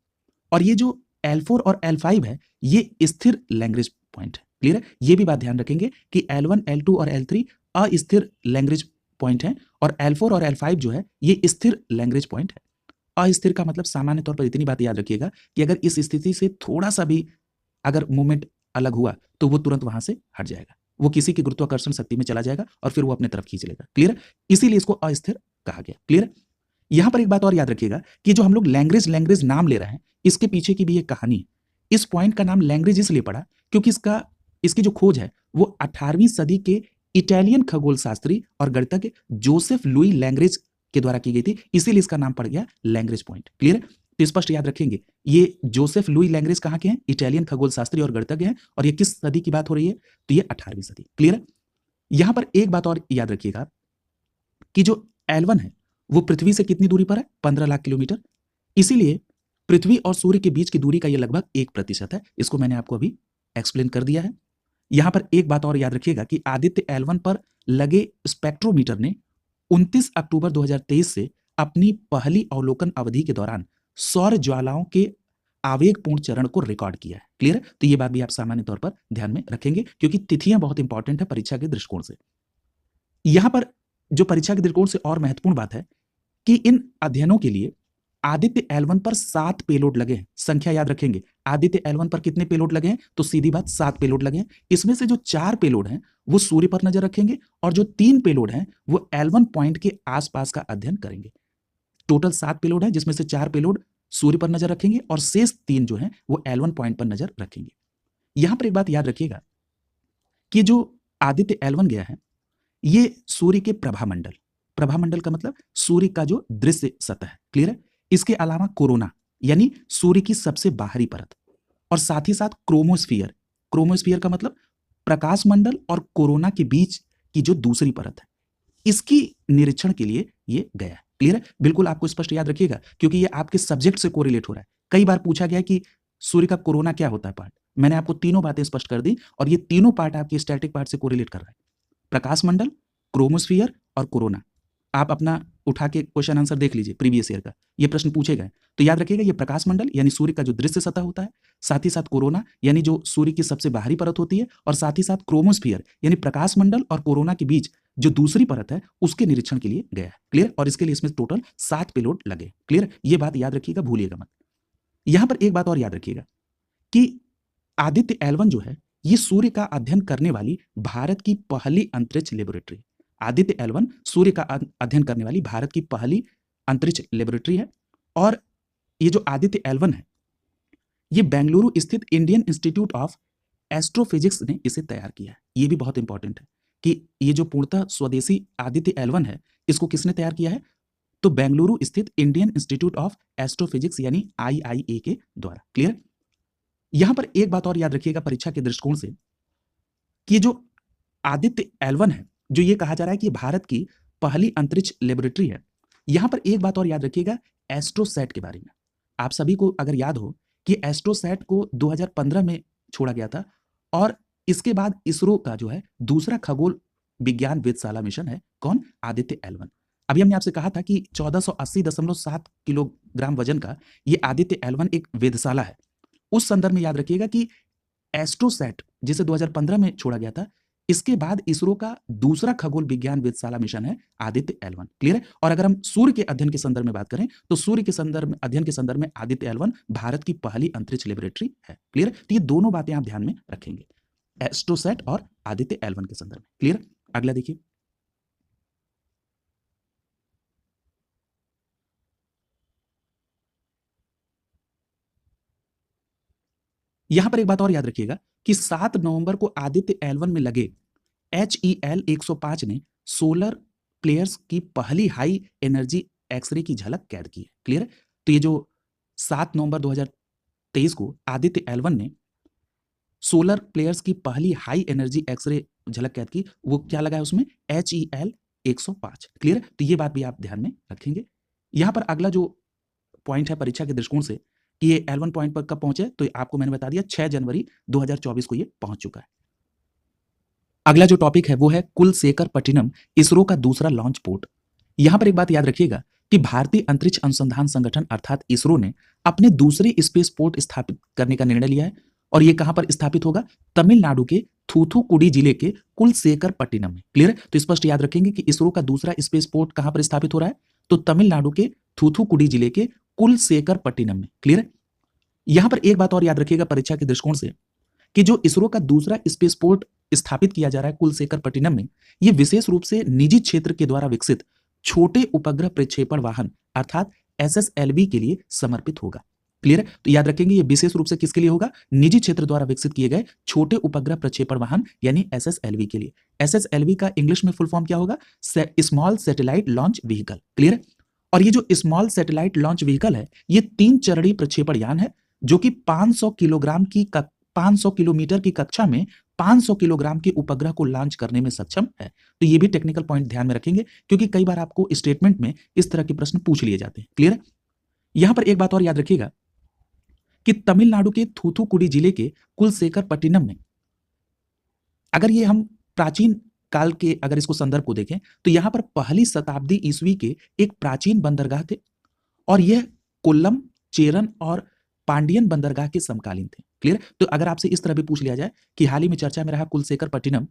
और ये जो L4 और L5 है, ये स्थिर लैग्रेंज पॉइंट है। क्लियर है? ये भी बात ध्यान रखेंगे कि L1, L2 और L3 अस्थिर लैग्रेंज पॉइंट है और L4 और L5 जो है, ये स्थिर लैग्रेंज पॉइंट है। अस्थिर का मतलब सामान्य तौर पर इतनी बात याद रखिएगा कि अगर इस स्थिति से थोड़ा सा भी अगर मूवमेंट अलग हुआ तो वो तुरंत वहां से हट जाएगा, वो किसी की गुरुत्वाकर्षण शक्ति में चला जाएगा और फिर वो अपने तरफ खींच लेगा। क्लियर है? इसीलिए इसको अस्थिर कहा गया। क्लियर है? यहां पर एक बात और याद रखिएगा कि जो हम लोग लैग्रेंज लैग्रेंज नाम ले रहे हैं, इसके पीछे की भी एक कहानी है। इस पॉइंट का नाम लैग्रेंज इसलिए पड़ा क्योंकि इसकी जो खोज है वो 18वीं सदी के इटालियन खगोल शास्त्री और गणितज्ञ जोसेफ लुई लैग्रेंज के द्वारा की गई थी, इसीलिए इसका नाम पड़ गया लैग्रेंज पॉइंट। क्लियर है? तो स्पष्ट याद रखेंगे, ये जोसेफ लुई लैग्रेंज कहाँ के हैं? इटालियन खगोल शास्त्री और गणितज्ञ हैं। और ये किस सदी की बात हो रही है? तो ये 18वीं सदी। क्लियर है? यहां पर एक बात और याद रखिएगा कि जो L1 है वो पृथ्वी से कितनी दूरी पर है? 15 लाख किलोमीटर। इसीलिए पृथ्वी और सूर्य के बीच की दूरी का ये लगभग 1% है। इसको मैंने आपको अभी एक्सप्लेन कर दिया है। यहां पर एक बात और याद रखिएगा कि आदित्य L1 पर लगे स्पेक्ट्रोमीटर ने 29 अक्टूबर 2023 से अपनी पहली अवलोकन अवधि के दौरान सौर ज्वालाओं के आवेगपूर्ण चरण को रिकॉर्ड किया है। क्लियर है? तो ये बात भी आप सामान्य तौर पर ध्यान में रखेंगे क्योंकि तिथियां बहुत इंपॉर्टेंट है परीक्षा के दृष्टिकोण से। यहां पर जो परीक्षा के दृष्टिकोण से और महत्वपूर्ण बात है कि इन अध्ययनों के लिए आदित्य L1 पर 7 पेलोड लगे हैं। संख्या याद रखेंगे, आदित्य L1 पर कितने पेलोड लगे हैं? तो सीधी बात 7 पेलोड लगे हैं। इसमें से जो 4 पेलोड हैं वो सूर्य पर नजर रखेंगे और जो 3 पेलोड हैं वो L1 पॉइंट के आसपास का अध्ययन करेंगे। टोटल 7 पेलोड है जिसमें से 4 पेलोड सूर्य पर नजर रखेंगे और शेष 3 जो हैं वो L1 पॉइंट पर नजर रखेंगे। यहां पर एक बात याद रखिएगा कि जो आदित्य L1 गया है, ये सूर्य के प्रभामंडल का मतलब सूर्य का जो दृश्य सतह है। क्लियर है? इसके अलावा कोरोना, यानी सूर्य की सबसे बाहरी परत, और साथ ही साथ क्रोमोस्फियर। क्रोमोस्फियर का मतलब प्रकाश मंडल और कोरोना के बीच की जो दूसरी परत है, इसकी निरीक्षण के लिए ये गया है। क्लियर है? बिल्कुल आपको स्पष्ट याद रखिएगा, क्योंकि ये आपके सब्जेक्ट से कोरिलेट हो रहा है। कई बार पूछा गया कि सूर्य का कोरोना क्या होता है पार्ट। मैंने आपको तीनों बातें स्पष्ट कर दी, और ये तीनों पार्ट आपके स्टैटिक पार्ट से कोरिलेट कर रहा है। प्रकाश मंडल, क्रोमोस्फियर और कोरोना। आप अपना उठा के क्वेश्चन आंसर देख लीजिए प्रीवियस ईयर का, ये प्रश्न पूछे गए। तो याद रखिएगा, ये प्रकाश मंडल यानी सूर्य का जो दृश्य सतह होता है, साथ ही साथ कोरोना यानी जो सूर्य की सबसे बाहरी परत होती है, और साथ ही साथ क्रोमोस्फियर यानी प्रकाश मंडल और कोरोना के बीच जो दूसरी परत है, उसके निरीक्षण के लिए गया है। क्लियर? और इसके लिए इसमें टोटल 7 पेलोड लगे। क्लियर? ये बात याद रखिएगा, भूलिएगा मत। यहां पर एक बात और याद रखिएगा कि आदित्य L1 जो है, ये सूर्य का अध्ययन करने वाली भारत की पहली अंतरिक्ष लेबोरेटरी। आदित्य L1 सूर्य का अध्ययन करने वाली भारत की पहली अंतरिक्ष लेबोरेटरी है। और ये जो आदित्य L1 है, ये बेंगलुरु स्थित इंडियन इंस्टीट्यूट ऑफ एस्ट्रोफिजिक्स ने इसे तैयार किया है। ये भी बहुत इंपॉर्टेंट है कि ये जो पूर्णतः स्वदेशी आदित्य L1 है, इसको किसने तैयार किया है? तो बेंगलुरु स्थित इंडियन इंस्टीट्यूट ऑफ एस्ट्रोफिजिक्स यानी IIA के द्वारा। क्लियर? यहां पर एक बात और याद रखिएगा परीक्षा के दृष्टिकोण से, कि जो आदित्य L1 है, जो ये कहा जा रहा है कि भारत की पहली अंतरिक्ष लेबोरेटरी है, यहां पर एक बात और याद रखिएगा एस्ट्रोसैट के बारे में। आप सभी को अगर याद हो कि एस्ट्रोसैट को 2015 में छोड़ा गया था, और इसके बाद इसरो का जो है दूसरा खगोल विज्ञान वेधशाला मिशन है, कौन? आदित्य L1। अभी हमने आपसे कहा था कि 1480.7 किलोग्राम वजन का ये आदित्य L1 एक वेधशाला है। उस संदर्भ में याद रखिएगा कि एस्ट्रोसैट जिसे 2015 में छोड़ा गया था, इसके बाद इसरो का दूसरा खगोल विज्ञान वेधशाला मिशन है आदित्य L1। क्लियर है? और अगर हम सूर्य के अध्ययन के संदर्भ में बात करें, तो सूर्य के संदर्भ में अध्ययन के संदर्भ में आदित्य L1 भारत की पहली अंतरिक्ष लेबोरेटरी है। क्लियर? तो ये दोनों बातें आप ध्यान में रखेंगे, एस्ट्रोसैट और आदित्य L1 के संदर्भ में। क्लियर? अगला देखिए, यहां पर एक बात और याद रखिएगा कि 7 नवंबर को आदित्य L1 में लगे HEL 105 ने सोलर प्लेयर्स की पहली हाई एनर्जी एक्सरे की झलक कैद की है। क्लियर है? तो ये जो 7 नवंबर 2023 को आदित्य L1 ने सोलर प्लेयर्स की पहली हाई एनर्जी एक्सरे झलक कैद की, वो क्या लगा है उसमें? HEL 105। क्लियर है? तो ये बात भी आप ध्यान में रखेंगे। यहां पर अगला जो पॉइंट है परीक्षा के दृष्टिकोण से कि ये L1 पॉइंट पर कब पहुंचे, तो आपको मैंने बता दिया 6 जनवरी 2024 को ये पहुंच चुका है। अगला जो टॉपिक है वो है कुलशेखरपट्टिनम, इसरो का दूसरा लॉन्च पोर्ट। यहां पर एक बात याद रखिएगा कि भारतीय अंतरिक्ष अनुसंधान संगठन अर्थात इसरो ने अपने दूसरे स्पेस पोर्ट स्थापित करने का निर्णय लिया है, और ये कहां पर स्थापित होगा? तमिलनाडु के थूथुकुडी जिले के कुलशेखरपट्टिनम में। क्लियर है? तो स्पष्ट याद रखेंगे कि इसरो का दूसरा स्पेस पोर्ट कहां पर स्थापित हो रहा है? तो तमिलनाडु के थूथुकुडी जिले के कुलशेखरपट्टिनम में। क्लियर है? यहां पर एक बात और याद रखिएगा परीक्षा के दृष्टिकोण से, कि जो इसरो का दूसरा स्पेस पोर्ट स्थापित किया जा रहा है कुलशेखरपट्टिनम में, यह विशेष रूप से निजी क्षेत्र के द्वारा विकसित छोटे उपग्रह प्रक्षेपण वाहन अर्थात SSLV के लिए समर्पित होगा। क्लियर है? तो याद रखेंगे ये विशेष रूप से किसके लिए होगा? निजी क्षेत्र द्वारा विकसित किए गए छोटे उपग्रह प्रक्षेपण वाहन यानी SSLV के लिए। SSLV का इंग्लिश में फुल फॉर्म क्या होगा? Small satellite launch vehicle. Clear है? और ये जो स्मॉल सैटेलाइट लॉन्च व्हीकल है, ये 3 चरणीय प्रक्षेपण यान है, जो कि 500 किलोमीटर की कक्षा में 500 किलोग्राम के उपग्रह को लॉन्च करने में सक्षम है। तो ये भी टेक्निकल पॉइंट ध्यान में रखेंगे, क्योंकि कई बार आपको स्टेटमेंट में इस तरह के प्रश्न पूछ लिए जाते हैं। क्लियर है? यहां पर एक बात और याद रखिएगा कि तमिलनाडु के थूथुकुडी जिले के कुलशेखरपट्टिनम में, अगर ये हम प्राचीन काल के अगर इसको संदर्भ को देखें, तो यहां पर पहली शताब्दी ईस्वी के एक प्राचीन बंदरगाह थे, और यह कोल्लम, चेरन और पांडियन बंदरगाह के समकालीन थे। क्लियर? तो अगर आपसे इस तरह भी पूछ लिया जाए कि हाल ही में चर्चा में रहा कुलशेखरपट्टिनम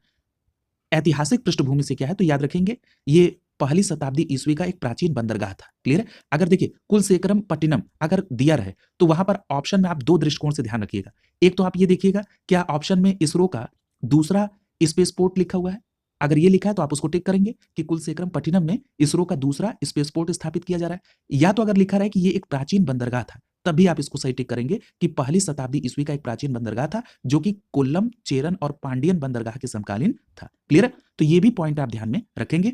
ऐतिहासिक पृष्ठभूमि से क्या है, तो याद रखेंगे ये पहली शताब्दी ईस्वी का एक प्राचीन बंदरगाह था। क्लियर है? अगर देखिए कुलशेखरपट्टिनम अगर दिया रहे, तो वहां पर ऑप्शन में आप 2 दृष्टिकोण से ध्यान रखिएगा। एक तो आप ये देखिएगा क्या ऑप्शन में इसरो का दूसरा स्पेस पोर्ट लिखा हुआ है। अगर ये लिखा है तो आप उसको टिक करेंगे कि कुलशेखरपट्टिनम में इसरो का दूसरा स्पेस पोर्ट स्थापित किया जा रहा है। या तो अगर लिखा रहा है कि ये एक प्राचीन बंदरगाह था, तब भी आप इसको सही टिक करेंगे कि पहली शताब्दी ईस्वी का एक प्राचीन बंदरगाह था, जो कि कोल्लम, चेरन और पांडियन बंदरगाह के समकालीन था। क्लियर है? तो ये भी पॉइंट आप ध्यान में रखेंगे।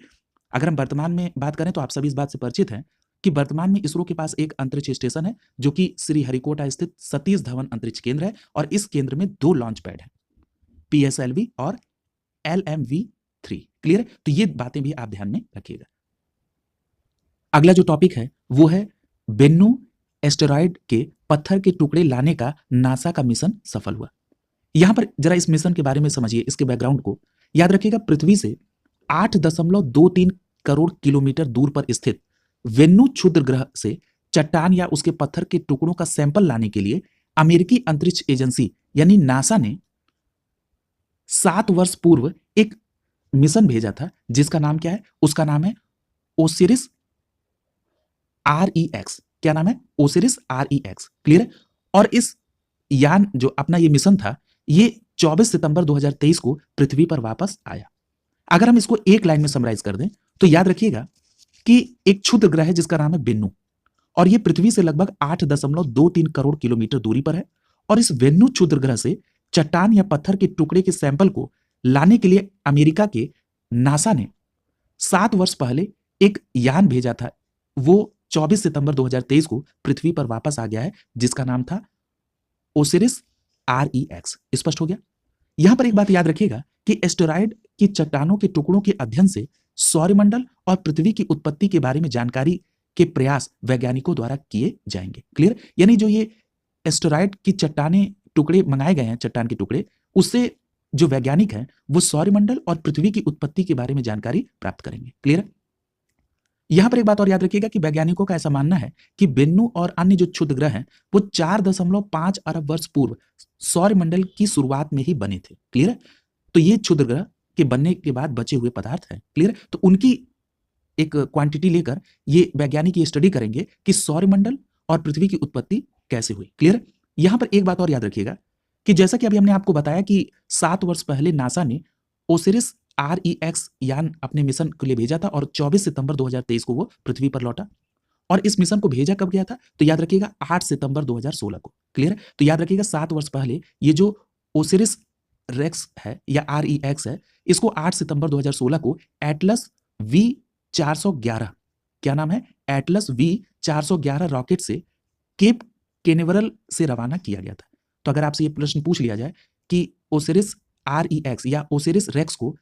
अगर हम वर्तमान में बात करें तो आप सभी इस बात से परिचित हैं कि वर्तमान में इसरो के पास एक अंतरिक्ष स्टेशन है जो कि श्रीहरिकोटा स्थित सतीश धवन अंतरिक्ष केंद्र है और इस केंद्र में 2 लॉन्च पैड हैं, PSLV और LMV-3। क्लियर है? तो ये बातें भी आप ध्यान में रखिएगा। अगला जो टॉपिक है वो है बेन्नू एस्टेरॉयड के पत्थर के टुकड़े लाने का नासा का मिशन सफल हुआ। यहां पर जरा इस मिशन के बारे में समझिए, इसके बैकग्राउंड को याद रखिएगा। पृथ्वी से 8.23 करोड़ किलोमीटर दूर पर स्थित वेन्नू क्षुद्र ग्रह से चट्टान या उसके पत्थर के टुकड़ों का सैंपल लाने के लिए अमेरिकी अंतरिक्ष एजेंसी यानी नासा ने 7 वर्ष पूर्व एक मिशन भेजा था जिसका नाम क्या है? उसका नाम है ओसिरिस REX। क्या नाम है? Osiris REX। क्लियर है? और इस यान जो अपना ये मिशन था ये 24 सितंबर 2023 को पृथ्वी पर वापस आया। अगर हम इसको एक लाइन में समराइज कर दें तो याद रखिएगा कि एक क्षुद्र ग्रह है जिसका नाम है बेन्नू और ये पृथ्वी से लगभग 8.23 करोड़ किलोमीटर दूरी पर है और इस वेन्नू क्षुद्र ग्रह से चट्टान या पत्थर के टुकड़े के सैंपल को लाने के लिए अमेरिका के नासा ने 7 वर्ष पहले एक यान भेजा था। वो 24 सितंबर 2023 को पृथ्वी पर वापस आ गया है जिसका नाम था ओसिरिस REX। स्पष्ट हो गया? यहां पर एक बात याद रखिएगा कि एस्टेरॉयड की चट्टानों के टुकड़ों के अध्ययन से सौरमंडल और पृथ्वी की उत्पत्ति के बारे में जानकारी के प्रयास वैज्ञानिकों द्वारा किए जाएंगे। क्लियर? यानी जो ये एस्टेरॉयड की चट्टाने टुकड़े मंगाए गए हैं, चट्टान के टुकड़े, उससे जो वैज्ञानिक हैं वो सौरमंडल और पृथ्वी की उत्पत्ति के बारे में जानकारी प्राप्त करेंगे। क्लियर? यहां पर एक बात और याद रखिएगा कि वैज्ञानिकों का ऐसा मानना है कि बेन्नू और अन्य जो क्षुद्र ग्रह हैं वो 4.5 अरब वर्ष पूर्व सौरमंडल की शुरुआत में ही बने थे। क्लियर है? तो ये क्षुद्र ग्रह के बनने के बाद बचे हुए पदार्थ हैं। क्लियर? तो उनकी एक क्वांटिटी लेकर ये वैज्ञानिक ये स्टडी करेंगे कि सौरमंडल और पृथ्वी की उत्पत्ति कैसे हुई। क्लियर? यहां पर एक बात और याद रखिएगा कि जैसा कि अभी हमने आपको बताया कि 7 वर्ष पहले नासा ने ओसिरिस REX यान अपने मिशन के लिए भेजा था और 24 सितंबर 2023 को वो पृथ्वी पर लौटा। और इस मिशन को भेजा कब गया था? तो याद रखिएगा 8 सितंबर 2016 को। क्लियर है? तो याद रखिएगा 7 वर्ष पहले ये जो ओसिरिस रेक्स है या REX है, इसको 8 सितंबर 2016 को एटलस V411, क्या नाम है? एटलस V411 रॉकेट से केप केनेवरल से रवाना किया गया था। तो अगर आपसे ये प्रश्न पूछ लिया जाए कि ओसिरिस REX या ओसिरिस रेक्स को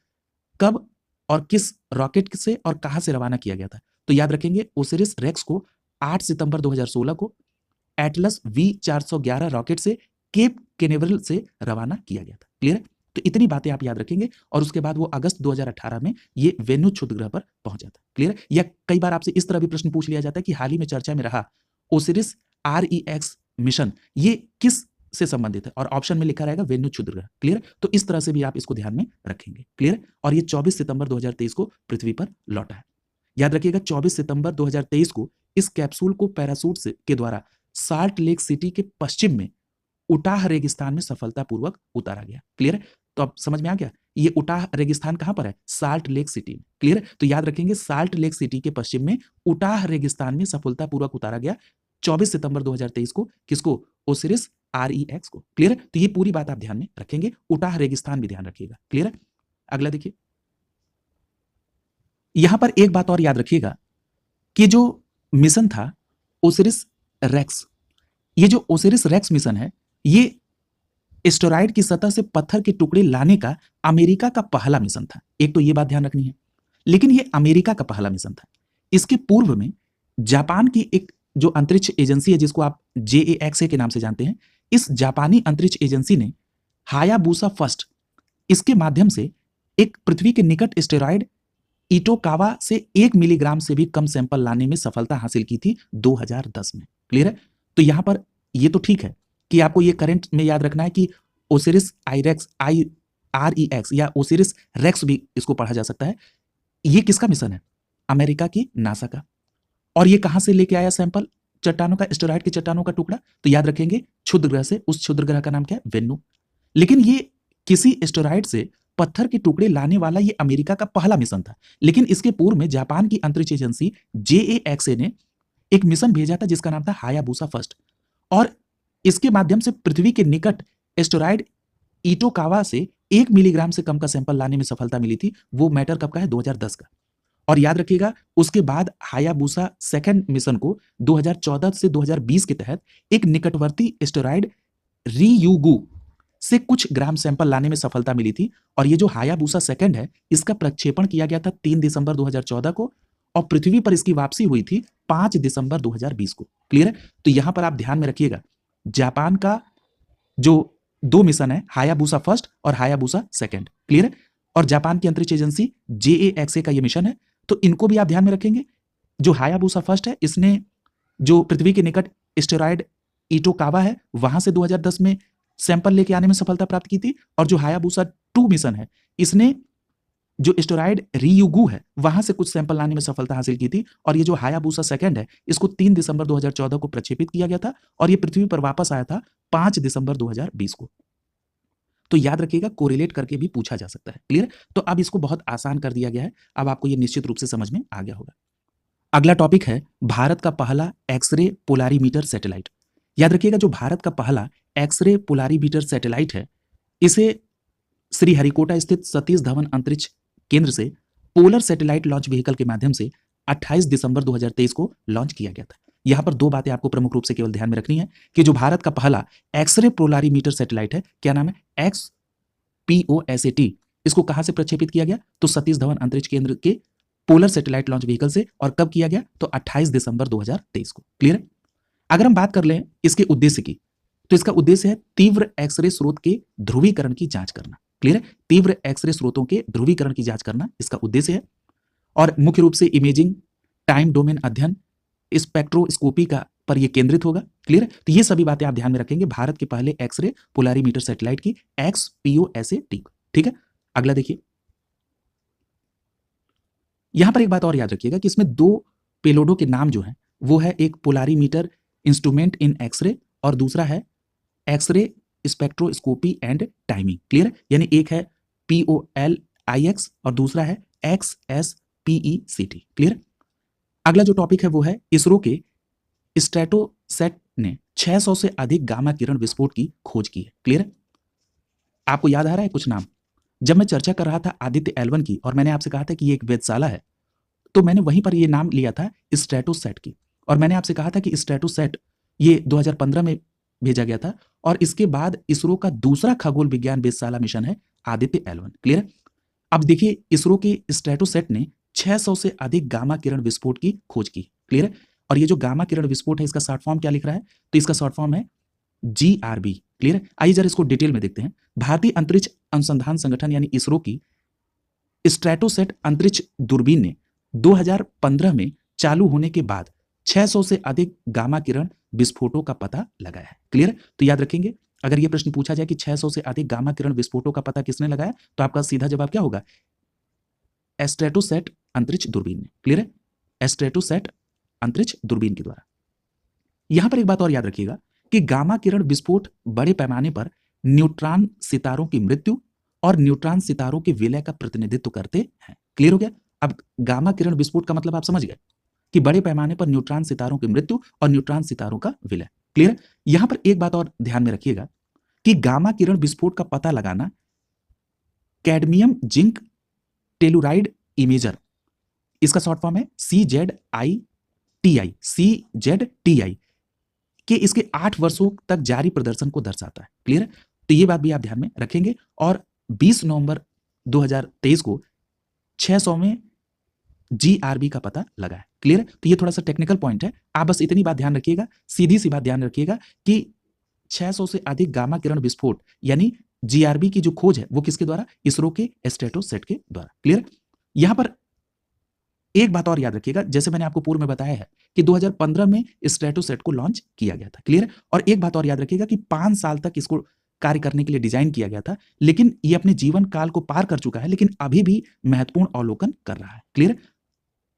कब और किस रॉकेट से और कहां से रवाना किया गया था, तो याद रखेंगे ओसिरिस रेक्स को 8 सितंबर 2016 को एटलस V411 रॉकेट से केप केनेवरल से रवाना किया गया था। क्लियर है? तो इतनी बातें आप याद रखेंगे और उसके बाद वो अगस्त 2018 में ये वेन्नू क्षुद्र ग्रह पर पहुंच जाता है। क्लियर है? या कई बार आपसे इस तरह भी प्रश्न पूछ लिया जाता है कि हाल ही में चर्चा में रहा ओसिरिस REX मिशन ये किस से संबंधित है, और ऑप्शन में लिखा रहेगा वेन्नू क्षुद्र ग्रह। क्लियर? तो इस तरह से भी आप इसको ध्यान में रखेंगे। क्लियर? और ये 24 सितंबर 2023 को पृथ्वी पर लौटा है। याद रखिएगा 24 सितंबर 2023 को इस कैप्सूल को पैराशूट से के द्वारा साल्ट लेक सिटी के पश्चिम में उटाह रेगिस्तान में सफलतापूर्वक उतारा गया। क्लियर है? तो अब समझ में आ गया ये उटाह रेगिस्तान कहां पर है? साल्ट लेक सिटी में। क्लियर है? तो याद रखेंगे साल्ट लेक सिटी के पश्चिम में उटाह रेगिस्तान में सफलतापूर्वक उतारा गया 24 सितंबर 2023 को। किसको? ओसिरिस REX को। क्लियर है? तो ये पूरी बात आप ध्यान में रखेंगे। उटाह रेगिस्तान भी ध्यान रखिएगा। क्लियर है? अगला देखिए, यहां पर एक बात और याद रखिएगा कि जो मिशन था ओसिरिस रेक्स, ये जो ओसिरिस रेक्स मिशन है ये एस्टेरॉयड की सतह से पत्थर के टुकड़े लाने का अमेरिका का पहला मिशन था। एक तो ये बात ध्यान रखनी है, लेकिन ये अमेरिका का पहला मिशन था। इसके पूर्व में जापान की एक जो अंतरिक्ष एजेंसी है जिसको आप JAXA के नाम से जानते हैं, इस जापानी अंतरिक्ष एजेंसी ने हायाबुसा फर्स्ट इसके माध्यम से एक पृथ्वी के निकट एस्टेरॉयड इटोकावा से 1 मिलीग्राम से भी कम सैंपल लाने में सफलता हासिल की थी 2010 में। क्लियर है? तो यहां पर ये तो ठीक है कि आपको ये करंट में याद रखना है कि ओसिरिस REX या ओसिरिस रेक्स भी इसको पढ़ा जा सकता है। ये किसका मिशन है? अमेरिका की नासा का। और ये कहां से लेके आया सैंपल चट्टानों का, एस्टेरॉयड की चट्टानों का टुकड़ा? तो याद रखेंगे क्षुद्र ग्रह से। उस क्षुद्र ग्रह का नाम क्या है? वेन्नू। लेकिन ये किसी एस्टेरॉयड से पत्थर के टुकड़े लाने वाला ये अमेरिका का पहला मिशन था। लेकिन इसके पूर्व में जापान की अंतरिक्ष एजेंसी JAXA ने एक मिशन भेजा था जिसका नाम था हायाबुसा फर्स्ट, और इसके माध्यम से पृथ्वी के निकट एस्टेरॉयड इटोकावा से 1 मिलीग्राम से कम का सैंपल लाने में सफलता मिली थी। वो मैटर कब का है? 2010 का। और याद रखिएगा उसके बाद हायाबुसा सेकंड मिशन को 2014 से 2020 के तहत एक निकटवर्ती एस्टेरॉयड रियुगु से कुछ ग्राम सैंपल लाने में सफलता मिली थी। और ये जो हायाबुसा सेकंड है इसका प्रक्षेपण किया गया था 3 दिसंबर 2014 को और पृथ्वी पर इसकी वापसी हुई थी 5 दिसंबर 2020 को। क्लियर है? तो यहां पर आप ध्यान में रखिएगा जापान का जो 2 मिशन है हायाबुसा फर्स्ट और हायाबुसा सेकंड। क्लियर है? और जापान की अंतरिक्ष एजेंसी JAXA का ये मिशन है, तो इनको भी आप ध्यान में रखेंगे। जो हायाबुसा फर्स्ट है इसने जो पृथ्वी के निकट एस्टेरॉयड इटोकावा है वहां से 2010 में सैंपल लेके आने में सफलता प्राप्त की थी। और जो हायाबुसा 2 मिशन है इसने जो एस्टेरॉयड रियुगु है वहां से कुछ सैंपल लाने में सफलता हासिल की थी। और ये जो हायाबुसा सेकंड है इसको 3 दिसंबर 2014 को प्रक्षेपित किया गया था और ये पृथ्वी पर वापस आया था 5 दिसंबर 2020 को। तो याद रखिएगा कोरिलेट करके भी पूछा जा सकता है। क्लियर? तो अब इसको बहुत आसान कर दिया गया है, अब आपको ये निश्चित रूप से समझ में आ गया होगा। अगला टॉपिक है भारत का पहला एक्सरे पोलारीमीटर सैटेलाइट। याद रखिएगा जो भारत का पहला एक्सरे पोलारीमीटर सैटेलाइट है इसे श्रीहरिकोटा स्थित सतीश धवन अंतरिक्ष केंद्र से पोलर सैटेलाइट लॉन्च व्हीकल के माध्यम से 28 दिसंबर 2023 को लॉन्च किया गया था। यहां पर 2 बातें आपको प्रमुख रूप से केवल ध्यान में रखनी है कि जो भारत का पहला एक्सरे पोलारीमीटर सैटेलाइट है, क्या नाम है? XPOSAT। इसको कहां से प्रक्षेपित किया गया? तो सतीश धवन अंतरिक्ष केंद्र के पोलर सैटेलाइट लॉन्च व्हीकल से। और कब किया गया? तो 28 दिसंबर 2023 को। क्लियर है? अगर हम बात कर लें इसके उद्देश्य की, तो इसका उद्देश्य है तीव्र एक्सरे स्रोत के ध्रुवीकरण की जांच करना। क्लियर है? तीव्र एक्सरे स्रोतों के ध्रुवीकरण की जांच करना इसका उद्देश्य है। और मुख्य रूप से इमेजिंग, टाइम डोमेन अध्ययन, स्पेक्ट्रोस्कोपी का पर यह केंद्रित होगा। क्लियर है? तो ये सभी बातें आप ध्यान में रखेंगे भारत के पहले एक्सरे पोलारीमीटर सैटेलाइट की XPOSAT। ठीक है? अगला देखिए, यहां पर एक बात और याद रखिएगा कि इसमें 2 पेलोडों के नाम जो है वो है एक पोलारीमीटर इंस्ट्रूमेंट इन एक्सरे और दूसरा है X-ray spectroscopy and timing. Clear है? यानी एक है POLIX और दूसरा है XSPECT। क्लियर? अगला जो टॉपिक है वो है इसरो के स्ट्रेटोसैट ने 600 से अधिक गामा किरण विस्फोट की खोज की है। क्लियर है? आपको याद आ रहा है कुछ नाम? जब मैं चर्चा कर रहा था आदित्य L1 की और मैंने आपसे कहा था कि ये एक वेधशाला है, तो मैंने वहीं पर ये नाम लिया था स्ट्रेटोसैट की। और मैंने आपसे कहा था कि स्ट्रेटोसैट ये 2015 में भेजा गया था और इसके बाद इसरो का दूसरा खगोल विज्ञान वेधशाला मिशन है आदित्य L1। क्लियर? अब देखिए इसरो के स्ट्रेटोसैट ने 600 से अधिक गामा किरण विस्फोट की खोज की। क्लियर? और ये जो गामा किरण विस्फोट है इसका शॉर्ट फॉर्म क्या लिख रहा है? तो इसका शॉर्ट फॉर्म है GRB। क्लियर? आइए जरा इसको डिटेल में देखते हैं। भारतीय अंतरिक्ष अनुसंधान संगठन यानी इसरो की स्ट्रेटोसैट अंतरिक्ष दूरबीन ने 2015 में चालू होने के बाद 600 से अधिक गामा किरण विस्फोटों का पता लगाया है। क्लियर? तो याद रखेंगे अगर यह प्रश्न पूछा जाए कि 600 से अधिक गामा किरण विस्फोटों का पता किसने लगाया, तो आपका सीधा जवाब क्या होगा? स्ट्रेटोसैट अंतरिक्ष दूरबीन ने। क्लियर है? स्ट्रेटोसैट अंतरिक्ष दूरबीन के द्वारा। यहां पर एक बात और याद रखिएगा कि गामा किरण विस्फोट बड़े पैमाने पर न्यूट्रॉन सितारों की मृत्यु और न्यूट्रॉन सितारों के विलय का प्रतिनिधित्व करते हैं। क्लियर हो गया? अब गामा किरण विस्फोट का मतलब आप समझ गए कि बड़े पैमाने पर न्यूट्रॉन सितारों की मृत्यु और न्यूट्रॉन सितारों का विलय। क्लियर? यहां पर एक बात और ध्यान में रखिएगा कि गामा किरण विस्फोट का पता लगाना कैडमियम जिंक टेलुराइड इमेजर, इसका शॉर्ट फॉर्म है CZITI के इसके 8 वर्षों तक जारी प्रदर्शन को दर्शाता है। क्लियर? तो ये बात भी आप ध्यान में रखेंगे। और 20 नवंबर 2023 को 600वें GRB का पता लगा है। क्लियर? तो ये थोड़ा सा टेक्निकल पॉइंट है, आप बस इतनी बात ध्यान रखिएगा, सीधी सी बात ध्यान रखिएगा कि 600 से अधिक गामा किरण विस्फोट यानी GRB की जो खोज है वो किसके द्वारा? इसरो के स्ट्रेटोसैट के द्वारा। क्लियर? यहां पर एक बात और याद रखिएगा, जैसे मैंने आपको पूर्व में बताया है कि 2015 में स्ट्रेटोसैट को लॉन्च किया गया था। क्लियर? और एक बात और याद रखिएगा कि 5 साल तक इसको कार्य करने के लिए डिजाइन किया गया था, लेकिन ये अपने जीवन काल को पार कर चुका है, लेकिन अभी भी महत्वपूर्ण अवलोकन कर रहा है। क्लियर?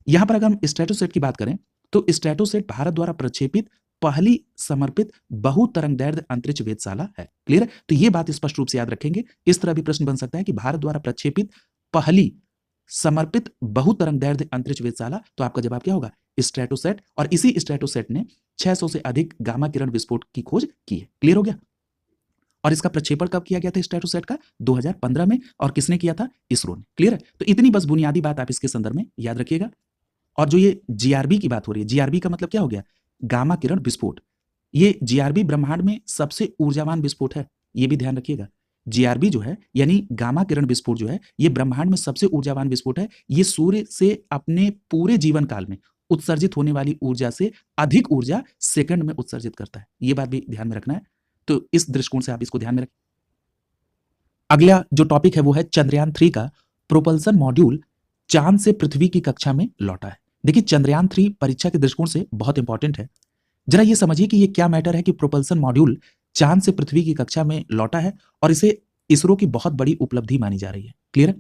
यहां पर अगर हम स्ट्रेटोसैट की बात करें तो स्ट्रेटोसैट भारत द्वारा प्रक्षेपित पहली समर्पित बहुतरंगदैर्ध्य अंतरिक्ष वेधशाला है। क्लियर? तो ये बात स्पष्ट रूप से याद रखेंगे। इस तरह भी प्रश्न बन सकता है कि भारत द्वारा प्रक्षेपित पहली समर्पित बहुतरंगदैर्ध्य अंतरिक्ष वेधशाला, तो आपका जवाब क्या होगा? स्ट्रेटोसैट। और इसी स्ट्रेटोसैट ने 600 से अधिक गामा किरण विस्फोट की खोज की है। क्लियर हो गया? और इसका प्रक्षेपण कब किया गया था स्ट्रेटोसैट का? 2015 में। और किसने किया था? इसरो ने। क्लियर है? तो इतनी बस बुनियादी बात आप इसके संदर्भ में याद रखिएगा। और जो ये जीआरबी की बात हो रही है, जीआरबी का मतलब क्या हो गया? गामा किरण विस्फोट। ये जीआरबी ब्रह्मांड में सबसे ऊर्जावान विस्फोट है, ये भी ध्यान रखिएगा। जीआरबी जो है यानी गामा किरण विस्फोट जो है, ये ब्रह्मांड में सबसे ऊर्जावान विस्फोट है। ये सूर्य से अपने पूरे जीवन काल में उत्सर्जित होने वाली ऊर्जा से अधिक ऊर्जा सेकंड में उत्सर्जित करता है। ये बात भी ध्यान में रखना है। तो इस दृष्टिकोण से आप इसको ध्यान में रखें। अगला जो टॉपिक है वो है चंद्रयान 3 का प्रोपल्सन मॉड्यूल चांद से पृथ्वी की कक्षा में लौटा है। देखिए चंद्रयान 3 परीक्षा के दृष्टिकोण से बहुत इंपॉर्टेंट है। जरा ये समझिए कि ये क्या मैटर है कि प्रोपल्सन मॉड्यूल चांद से पृथ्वी की कक्षा में लौटा है और इसे इसरो की बहुत बड़ी उपलब्धि मानी जा रही है। क्लियर है?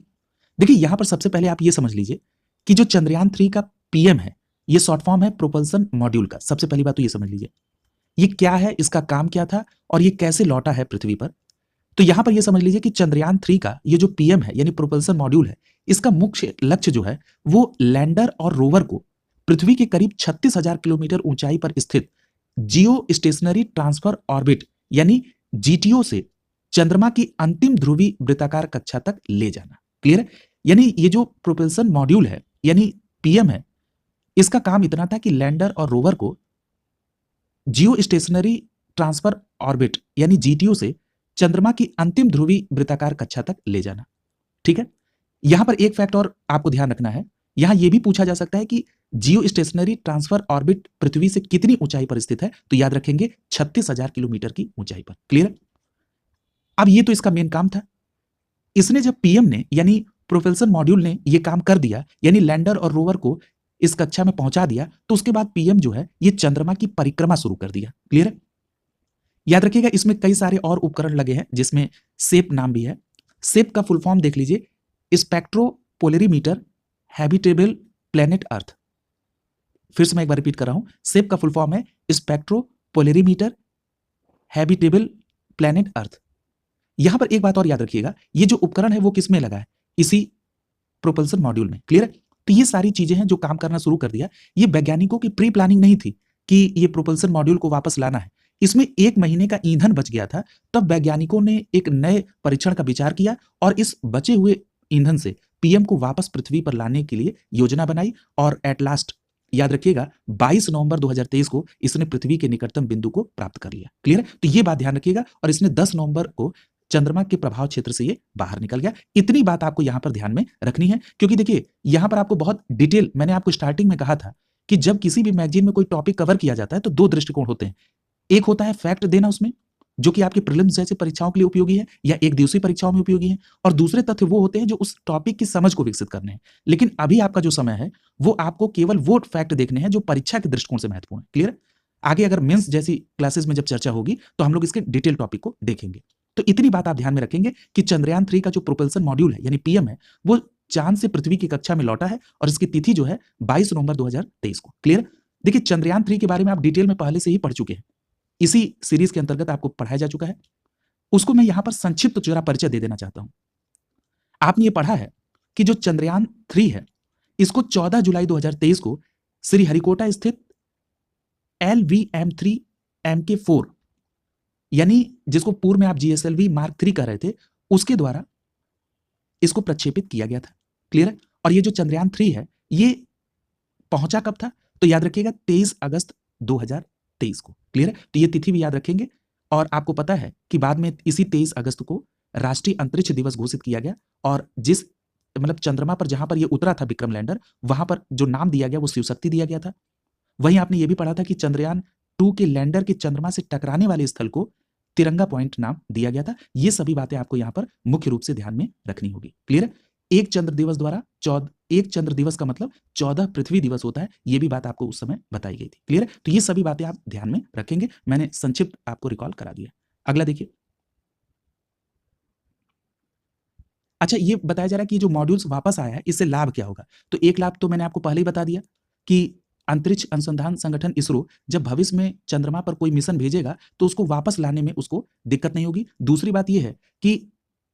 देखिए यहां पर सबसे पहले आप ये समझ लीजिए कि जो चंद्रयान 3 का पीएम है, ये शॉर्ट फॉर्म है प्रोपल्सन मॉड्यूल का। सबसे पहली बात तो ये समझ लीजिए ये क्या है, इसका काम क्या था और ये कैसे लौटा है पृथ्वी पर। तो यहां पर ये समझ लीजिए कि चंद्रयान 3 का ये जो पीएम है यानी प्रोपल्सन मॉड्यूल है, इसका मुख्य लक्ष्य जो है वो लैंडर और रोवर को पृथ्वी के करीब 36,000 किलोमीटर ऊंचाई पर स्थित जियो स्टेशनरी ट्रांसफर ऑर्बिट यानी जीटीओ से चंद्रमा की अंतिम ध्रुवी वृत्ताकार कक्षा तक ले जाना। क्लियर है? यानी ये जो प्रोपल्सन मॉड्यूल है यानी पीएम है, इसका काम इतना था कि लैंडर और रोवर को जियो स्टेशनरी ट्रांसफर ऑर्बिट यानी जीटीओ से चंद्रमा की अंतिम ध्रुवी वृत्ताकार कक्षा तक ले जाना। ठीक है? यहां पर एक फैक्ट और आपको ध्यान रखना है। यहां यह भी पूछा जा सकता है कि जियो स्टेशनरी ट्रांसफर ऑर्बिट पृथ्वी से कितनी ऊंचाई पर स्थित है? तो याद रखेंगे 36,000 किलोमीटर की ऊंचाई पर। क्लियर? अब ये तो इसका मेन काम था। इसने जब पीएम ने यानी प्रोपल्सन मॉड्यूल ने यह काम कर दिया यानी लैंडर और रोवर को इस कक्षा में पहुंचा दिया, तो उसके बाद पीएम जो है ये चंद्रमा की परिक्रमा शुरू कर दिया। क्लियर है? याद रखिएगा इसमें कई सारे और उपकरण लगे हैं जिसमें सेप नाम भी है। सेप का फुल फॉर्म देख लीजिए, स्पेक्ट्रोपोलरीमीटर हैबिटेबल प्लेनेट अर्थ। फिर से मैं एक बार रिपीट कर रहा हूं, सेप का फुल फॉर्म है स्पेक्ट्रोपोलरीमीटर हैबिटेबल प्लेनेट अर्थ। यहां पर एक बात और याद रखिएगा, ये जो उपकरण है वो किसमें लगा है? इसी प्रोपल्सन मॉड्यूल में। क्लियर है? तो ये सारी चीजें हैं जो काम करना शुरू कर दिया। ये वैज्ञानिकों की प्री प्लानिंग नहीं थी कि ये प्रोपल्सन मॉड्यूल को वापस लाना है। इसमें 1 महीने का ईंधन बच गया था, तब वैज्ञानिकों ने एक नए परीक्षण का विचार किया और इस बचे हुए ईंधन से पीएम को वापस पृथ्वी पर लाने के लिए योजना बनाई और एट लास्ट याद रखिएगा 22 नवंबर 2023 को इसने पृथ्वी के निकटतम बिंदु को प्राप्त कर लिया। क्लियर है? तो ये बात ध्यान रखिएगा। और इसने 10 नवंबर को चंद्रमा के प्रभाव क्षेत्र से ये बाहर निकल गया। इतनी बात आपको यहां पर ध्यान में रखनी है, क्योंकि देखिए यहां पर आपको बहुत डिटेल, मैंने आपको स्टार्टिंग में कहा था कि जब किसी भी मैगजीन में कोई टॉपिक कवर किया जाता है तो 2 दृष्टिकोण होते हैं। एक होता है फैक्ट देना उसमें, जो कि आपके प्रीलिम्स जैसे परीक्षाओं के लिए उपयोगी है या एक दिवसीय परीक्षाओं में उपयोगी है, और दूसरे तथ्य वो होते हैं जो उस टॉपिक की समझ को विकसित करने हैं। लेकिन अभी आपका जो समय है वो आपको केवल वो फैक्ट देखने हैं जो परीक्षा के दृष्टिकोण से महत्वपूर्ण है। क्लियर? आगे अगर मेंस जैसी क्लासेस में जब चर्चा होगी तो हम लोग इसके डिटेल टॉपिक को देखेंगे। तो इतनी बात आप ध्यान में रखेंगे कि चंद्रयान 3 का जो प्रोपल्सन मॉड्यूल है यानी पीएम है, वो चांद से पृथ्वी की कक्षा में लौटा है और इसकी तिथि जो है 22 नवंबर 2023 को। क्लियर? देखिए चंद्रयान 3 के बारे में आप डिटेल में पहले से ही पढ़ चुके हैं, इसी सीरीज के अंतर्गत आपको पढ़ाया जा चुका है। उसको मैं यहां पर संक्षिप्त जरा परिचय दे देना चाहता हूं। आपने ये पढ़ा है कि जो चंद्रयान 3 है इसको 14 जुलाई 2023 को श्रीहरिकोटा स्थित LVM-3 MK4 यानी जिसको पूर्व में आप GSLV मार्क 3 कह रहे थे, उसके द्वारा इसको प्रक्षेपित किया गया था। क्लियर है? और ये जो चंद्रयान 3 है ये पहुंचा कब था? तो याद रखिएगा 23 अगस्त 2023 को। क्लियर है? तो ये तिथि भी याद रखेंगे। और आपको पता है कि बाद में इसी 23 अगस्त को राष्ट्रीय अंतरिक्ष दिवस घोषित किया गया और जिस मतलब चंद्रमा पर जहां पर ये उतरा था विक्रम लैंडर, वहां पर जो नाम दिया गया वो शिव शक्ति दिया गया था। वहीं आपने ये भी पढ़ा था कि चंद्रयान 2 के लैंडर के चंद्रमा से टकराने वाले स्थल को तिरंगा पॉइंट नाम दिया गया था। ये सभी बातें आपको यहां पर मुख्य रूप से ध्यान में रखनी होगी। क्लियर है? एक चंद्र दिवस द्वारा एक चंद्र दिवस का मतलब 14 पृथ्वी दिवस होता है, ये भी बात आपको उस समय बताई गई थी। क्लियर है? तो ये सभी बातें आप ध्यान में रखेंगे। मैंने संक्षिप्त आपको रिकॉल करा दिया। अगला देखिए। अच्छा, ये बताया जा रहा है कि जो मॉड्यूल्स वापस आया है इससे लाभ क्या होगा? तो एक लाभ तो मैंने आपको पहले ही बता दिया कि अंतरिक्ष अनुसंधान संगठन इसरो जब भविष्य में चंद्रमा पर कोई मिशन भेजेगा तो उसको वापस लाने में उसको दिक्कत नहीं होगी। दूसरी बात यह है कि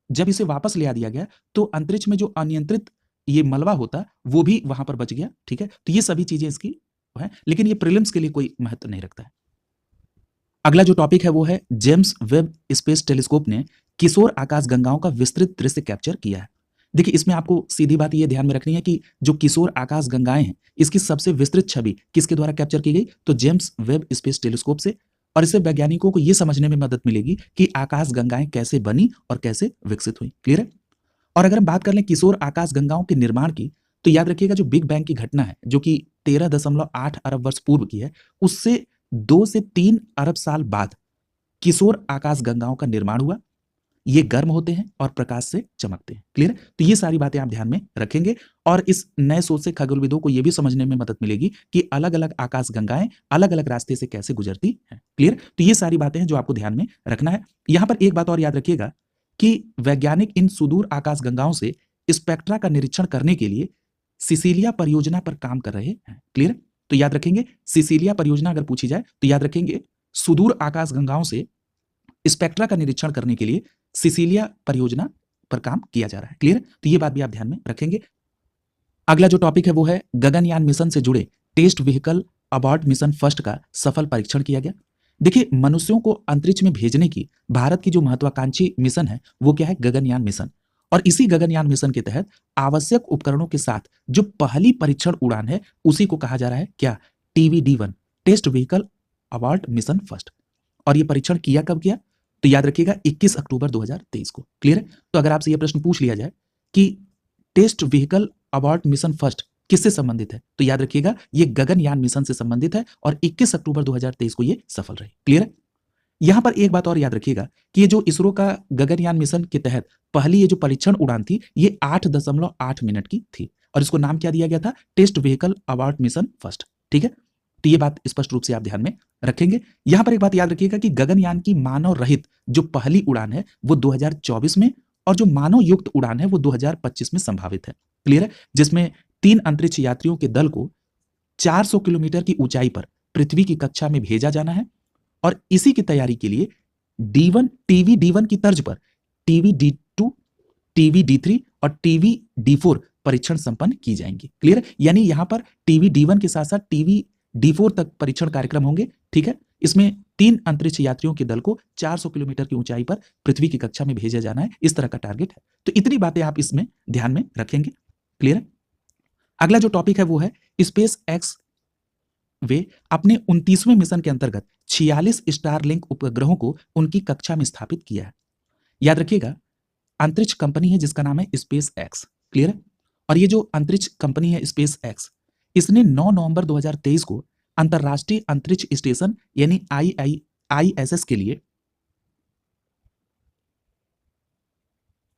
जब इसे वापस ले आ दिया गया तो अंतरिक्ष में जो अनियंत्रित ये मलबा होता वो भी वहां पर बच गया। ठीक है? तो ये सभी चीजें इसकी है, लेकिन ये प्रीलिम्स के लिए कोई महत्व नहीं रखता है। अगला जो टॉपिक है वो है जेम्स वेब स्पेस टेलीस्कोप ने किशोर आकाश गंगाओं का विस्तृत दृश्य कैप्चर किया है। देखिए, इसमें आपको सीधी बात ये ध्यान में रखनी है कि जो किशोर आकाश गंगाएं हैं, इसकी सबसे विस्तृत छवि किसके द्वारा कैप्चर की गई? तो जेम्स वेब स्पेस टेलीस्कोप से। और इससे वैज्ञानिकों को यह समझने में मदद मिलेगी कि आकाश गंगाएं कैसे बनी और कैसे विकसित हुई। क्लियर है? और अगर हम बात कर लें किशोर आकाश गंगाओं के निर्माण की, तो याद रखिएगा जो बिग बैंग की घटना है, जो कि 13.8 अरब वर्ष पूर्व की है, उससे 2 से 3 अरब साल बाद किशोर आकाश गंगाओं का निर्माण हुआ। ये गर्म होते हैं और प्रकाश से चमकते हैं। क्लियर? तो ये सारी बातें आप ध्यान में रखेंगे और इस नए सोच से खगोलविदों को ये भी समझने में मदद मिलेगी कि अलग-अलग आकाश गंगाएं अलग-अलग रास्ते से कैसे गुजरती हैं। क्लियर? तो ये सारी बातें हैं जो आपको ध्यान में रखना है। यहां पर एक बात और याद रखिएगा कि वैज्ञानिक इन सुदूर आकाश गंगाओं से स्पेक्ट्रा का निरीक्षण करने के लिए सिसिलिया परियोजना पर काम कर रहे हैं। क्लियर? तो याद रखेंगे, सिसिलिया परियोजना अगर पूछी जाए तो याद रखेंगे सुदूर आकाश गंगाओं से स्पेक्ट्रा का निरीक्षण करने के लिए सिसिलिया परियोजना पर काम किया जा रहा है। क्लियर? तो ये बात भी आप ध्यान में रखेंगे। अगला जो टॉपिक है वो है गगनयान मिशन से जुड़े test vehicle abort mission first का सफल परीक्षण किया गया। देखिए, मनुष्यों को अंतरिक्ष में भेजने की भारत की जो महत्वाकांक्षी मिशन है वो क्या है? गगनयान मिशन। और इसी गगनयान मिशन के तहत आवश्यक उपकरणों के साथ जो पहली परीक्षण उड़ान है उसी को कहा जा रहा है क्या? TVD-1 test vehicle abort mission first. और ये परीक्षण किया कब किया? तो याद रखिएगा 21 अक्टूबर 2023 को। क्लियर है? तो अगर आपसे ये प्रश्न पूछ लिया जाए कि test vehicle abort mission first किससे संबंधित है, तो याद रखिएगा ये गगनयान मिशन से संबंधित है और 21 अक्टूबर 2023 को ये सफल रही। क्लियर है? यहां पर एक बात और याद रखिएगा कि ये जो इसरो का गगनयान मिशन के तहत पहली ये जो परीक्षण उड़ान थी ये 8.8 मिनट की थी और इसको नाम क्या दिया गया था? Test vehicle abort mission first. ठीक है? तो ये बात स्पष्ट रूप से आप ध्यान में रखेंगे। यहां पर एक बात याद रखिएगा कि गगनयान की मानव रहित जो पहली उड़ान है वो 2024 में और जो मानव युक्त उड़ान है वो 2025 में संभावित है। क्लियर है? जिसमें 3 अंतरिक्ष यात्रियों के दल को 400 किलोमीटर की ऊंचाई पर पृथ्वी की कक्षा में भेजा जाना है और इसी की तैयारी के लिए TVD-1 की तर्ज पर TVD-2, TVD-3 और TVD-4 परीक्षण संपन्न की जाएंगी। क्लियर? यानी यहां पर TVD-1 के साथ साथ TVD-4 तक परीक्षण कार्यक्रम होंगे। ठीक है? इसमें 3 अंतरिक्ष यात्रियों के दल को 400 किलोमीटर की ऊंचाई पर पृथ्वी की कक्षा में भेजा जाना है, इस तरह का टारगेट है। तो इतनी बातें आप इसमें ध्यान में रखेंगे। क्लियर है? अगला जो टॉपिक है वो है स्पेस एक्स वे अपने 29वें मिशन के अंतर्गत 46 स्टारलिंक उपग्रहों को उनकी कक्षा में स्थापित किया है। याद रखिएगा, अंतरिक्ष कंपनी है जिसका नाम है स्पेस एक्स। क्लियर है? और ये जो अंतरिक्ष कंपनी है स्पेस एक्स, इसने 9 नवंबर 2023 को अंतरराष्ट्रीय अंतरिक्ष स्टेशन यानी ISS के लिए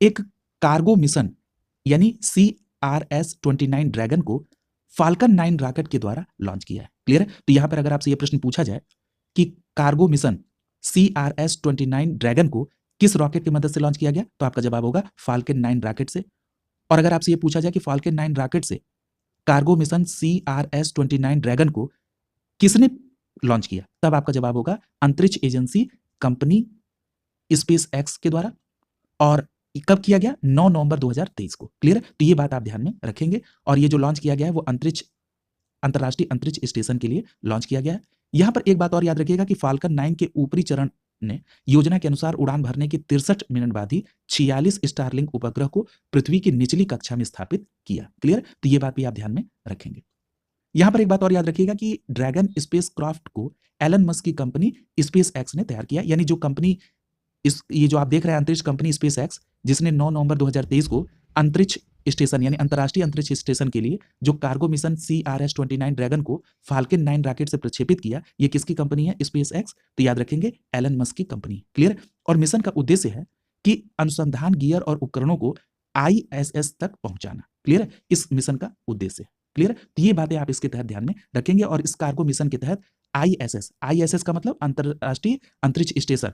एक कार्गो मिशन यानी CRS-29 ड्रैगन को फाल्कन 9 रॉकेट के द्वारा लॉन्च किया है। क्लियर है? तो यहां पर अगर आपसे यह प्रश्न पूछा जाए कि कार्गो मिशन CRS-29 ड्रैगन को किस रॉकेट की मदद से लॉन्च किया गया, तो आपका जवाब होगा फाल्कन 9 रॉकेट से। और अगर आपसे यह पूछा जाए कि फाल्कन 9 रॉकेट से कार्गो मिशन CRS-29 ड्रैगन को किसने लॉन्च किया, तब आपका जवाब होगा अंतरिक्ष एजेंसी कंपनी स्पेस एक्स के द्वारा। और कब किया गया? 9 नवंबर 2023 को। क्लियर है? तो ये बात आप ध्यान में रखेंगे। और ये जो लॉन्च किया गया है वो अंतरराष्ट्रीय अंतरिक्ष स्टेशन के लिए लॉन्च किया गया है। यहां पर एक बात और याद रखिएगा कि फाल्कन 9 के ऊपरी चरण ने योजना के अनुसार उड़ान भरने के 63 मिनट बाद ही 46 स्टारलिंक उपग्रह को पृथ्वी की निचली कक्षा में स्थापित किया। क्लियर? तो ये बात भी आप ध्यान में रखेंगे। यहां पर एक बात और याद रखिएगा कि ड्रैगन स्पेस क्राफ्ट को एलन मस्क की कंपनी स्पेस एक्स ने तैयार किया। यानी जो कंपनी ये जो आप देख रहे हैं अंतरिक्ष कंपनी स्पेस एक्स, जिसने 9 नवंबर 2023 को अंतरिक्ष स्टेशन यानी अंतरराष्ट्रीय अंतरिक्ष स्टेशन के लिए जो कार्गो मिशन CRS-29 ड्रैगन को फाल्कन 9 रॉकेट से प्रक्षेपित किया, ये किसकी कंपनी है? Space x. तो याद रखेंगे एलन मस्क की कंपनी। क्लियर? और मिशन का उद्देश्य है कि अनुसंधान गियर और उपकरणों को ISS तक पहुंचाना। क्लियर? इस मिशन का उद्देश्य है। क्लियर? तो ये बातें आप इसके तहत ध्यान में रखेंगे। और इस कार्गो मिशन के तहत ISS का मतलब अंतरराष्ट्रीय अंतरिक्ष स्टेशन,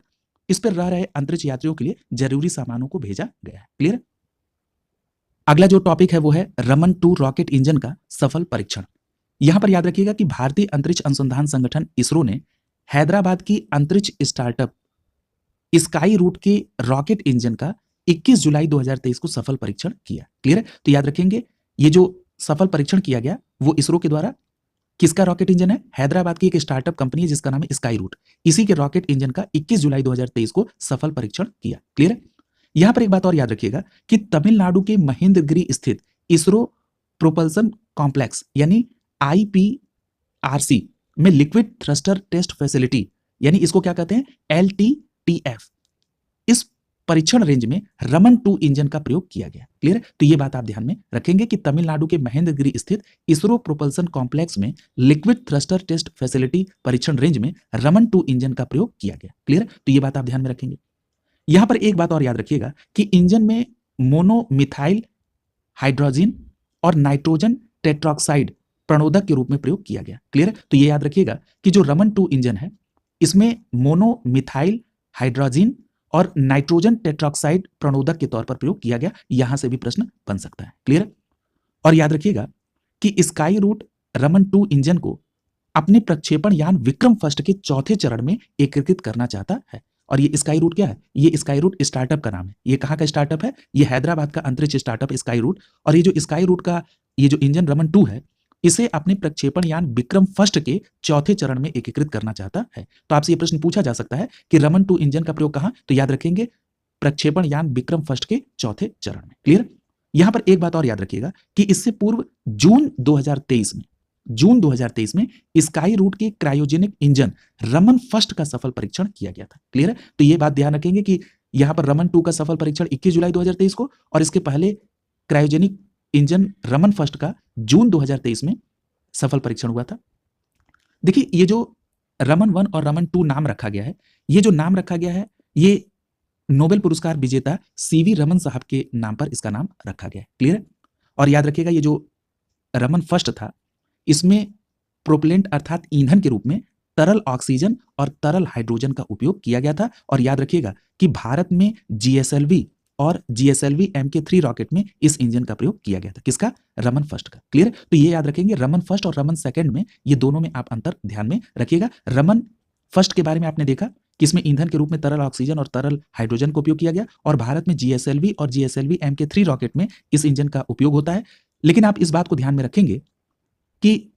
इस पर रह रहे अंतरिक्ष यात्रियों के लिए जरूरी सामानों को भेजा गया है। क्लियर? अगला जो टॉपिक है वो है रमन 2 रॉकेट इंजन का सफल परीक्षण। यहां पर याद रखिएगा कि भारतीय अंतरिक्ष अनुसंधान संगठन इसरो ने हैदराबाद की अंतरिक्ष स्टार्टअप स्काई रूट के रॉकेट इंजन का 21 जुलाई 2023 को सफल परीक्षण किया। क्लियर है? तो याद रखेंगे ये जो सफल परीक्षण किया गया वो इसरो के द्वारा किसका रॉकेट इंजन है? हैदराबाद की एक स्टार्टअप कंपनी है जिसका नाम है स्काई रूट। इसी के रॉकेट इंजन का 21 जुलाई 2023 को सफल परीक्षण किया। क्लियर है? यहां पर एक बात और याद रखिएगा कि तमिलनाडु के महेंद्रगिरी स्थित इसरो प्रोपल्सन कॉम्प्लेक्स यानी आईपीआरसी में लिक्विड थ्रस्टर टेस्ट फैसिलिटी यानी इसको क्या कहते हैं? एलटीटीएफ, इस परीक्षण रेंज में रमन 2 इंजन का प्रयोग किया गया। क्लियर है? तो ये बात आप ध्यान में रखेंगे कि तमिलनाडु के महेंद्रगिरी स्थित इसरो प्रोपल्सन कॉम्प्लेक्स में लिक्विड थ्रस्टर टेस्ट फैसिलिटी परीक्षण रेंज में रमन 2 इंजन का प्रयोग किया गया। क्लियर है? तो ये बात आप ध्यान में रखेंगे। यहां पर एक बात और याद रखिएगा कि इंजन में मोनोमिथाइल हाइड्रोजन और नाइट्रोजन टेट्रॉक्साइड प्रणोदक के रूप में प्रयोग किया गया। क्लियर है? तो ये याद रखिएगा कि जो रमन 2 इंजन है इसमें मोनोमिथाइल हाइड्रोजन और नाइट्रोजन टेट्रॉक्साइड प्रणोदक के तौर पर प्रयोग किया गया। यहां से भी प्रश्न बन सकता है। क्लियर है? और याद रखिएगा कि स्काई रूट रमन 2 इंजन को अपने प्रक्षेपण यान विक्रम फर्स्ट के चौथे चरण में एकीकृत करना चाहता है। और ये स्काई रूट क्या है? ये स्काई रूट स्टार्टअप का नाम है। ये कहाँ का स्टार्टअप है? ये हैदराबाद का अंतरिक्ष स्टार्टअप स्काई रूट। और ये जो स्काई रूट का ये जो इंजन रमन 2 है इसे अपने प्रक्षेपण यान विक्रम फर्स्ट के चौथे चरण में एकीकृत करना चाहता है। तो आपसे ये प्रश्न पूछा जा सकता है कि रमन 2 इंजन का प्रयोग कहां? तो याद रखेंगे प्रक्षेपण यान विक्रम फर्स्ट के चौथे चरण में। क्लियर? यहां पर एक बात और याद रखिएगा कि इससे पूर्व जून 2023 में स्काई रूट के क्रायोजेनिक इंजन रमन फर्स्ट का सफल परीक्षण किया गया था। क्लियर है? तो ये बात ध्यान रखेंगे कि यहां पर रमन 2 का सफल परीक्षण 21 जुलाई 2023 को और इसके पहले क्रायोजेनिक इंजन रमन फर्स्ट का जून 2023 में सफल परीक्षण हुआ था। देखिए ये जो रमन 1 और रमन 2 नाम रखा गया है, ये जो नाम रखा गया है ये नोबेल पुरस्कार विजेता सीवी रमन साहब के नाम पर इसका नाम रखा गया है। क्लियर है? और याद रखिएगा ये जो रमन फर्स्ट था इसमें प्रोपेलेंट अर्थात ईंधन के रूप में तरल ऑक्सीजन और तरल हाइड्रोजन का उपयोग किया गया था। और याद रखिएगा कि भारत में जीएसएलवी और जीएसएलवी MK3 रॉकेट में इस इंजन का प्रयोग किया गया था। किसका? रमन फर्स्ट का। क्लियर? तो ये याद रखेंगे रमन फर्स्ट और रमन सेकंड में ये दोनों में आप अंतर ध्यान में रखिएगा। रमन फर्स्ट के बारे में आपने देखा कि इसमें ईंधन के रूप में तरल ऑक्सीजन और तरल हाइड्रोजन का उपयोग किया गया और भारत में जीएसएलवी और जीएसएलवी MK3 रॉकेट में इस इंजन का उपयोग होता है। लेकिन आप इस बात को ध्यान में रखेंगे कि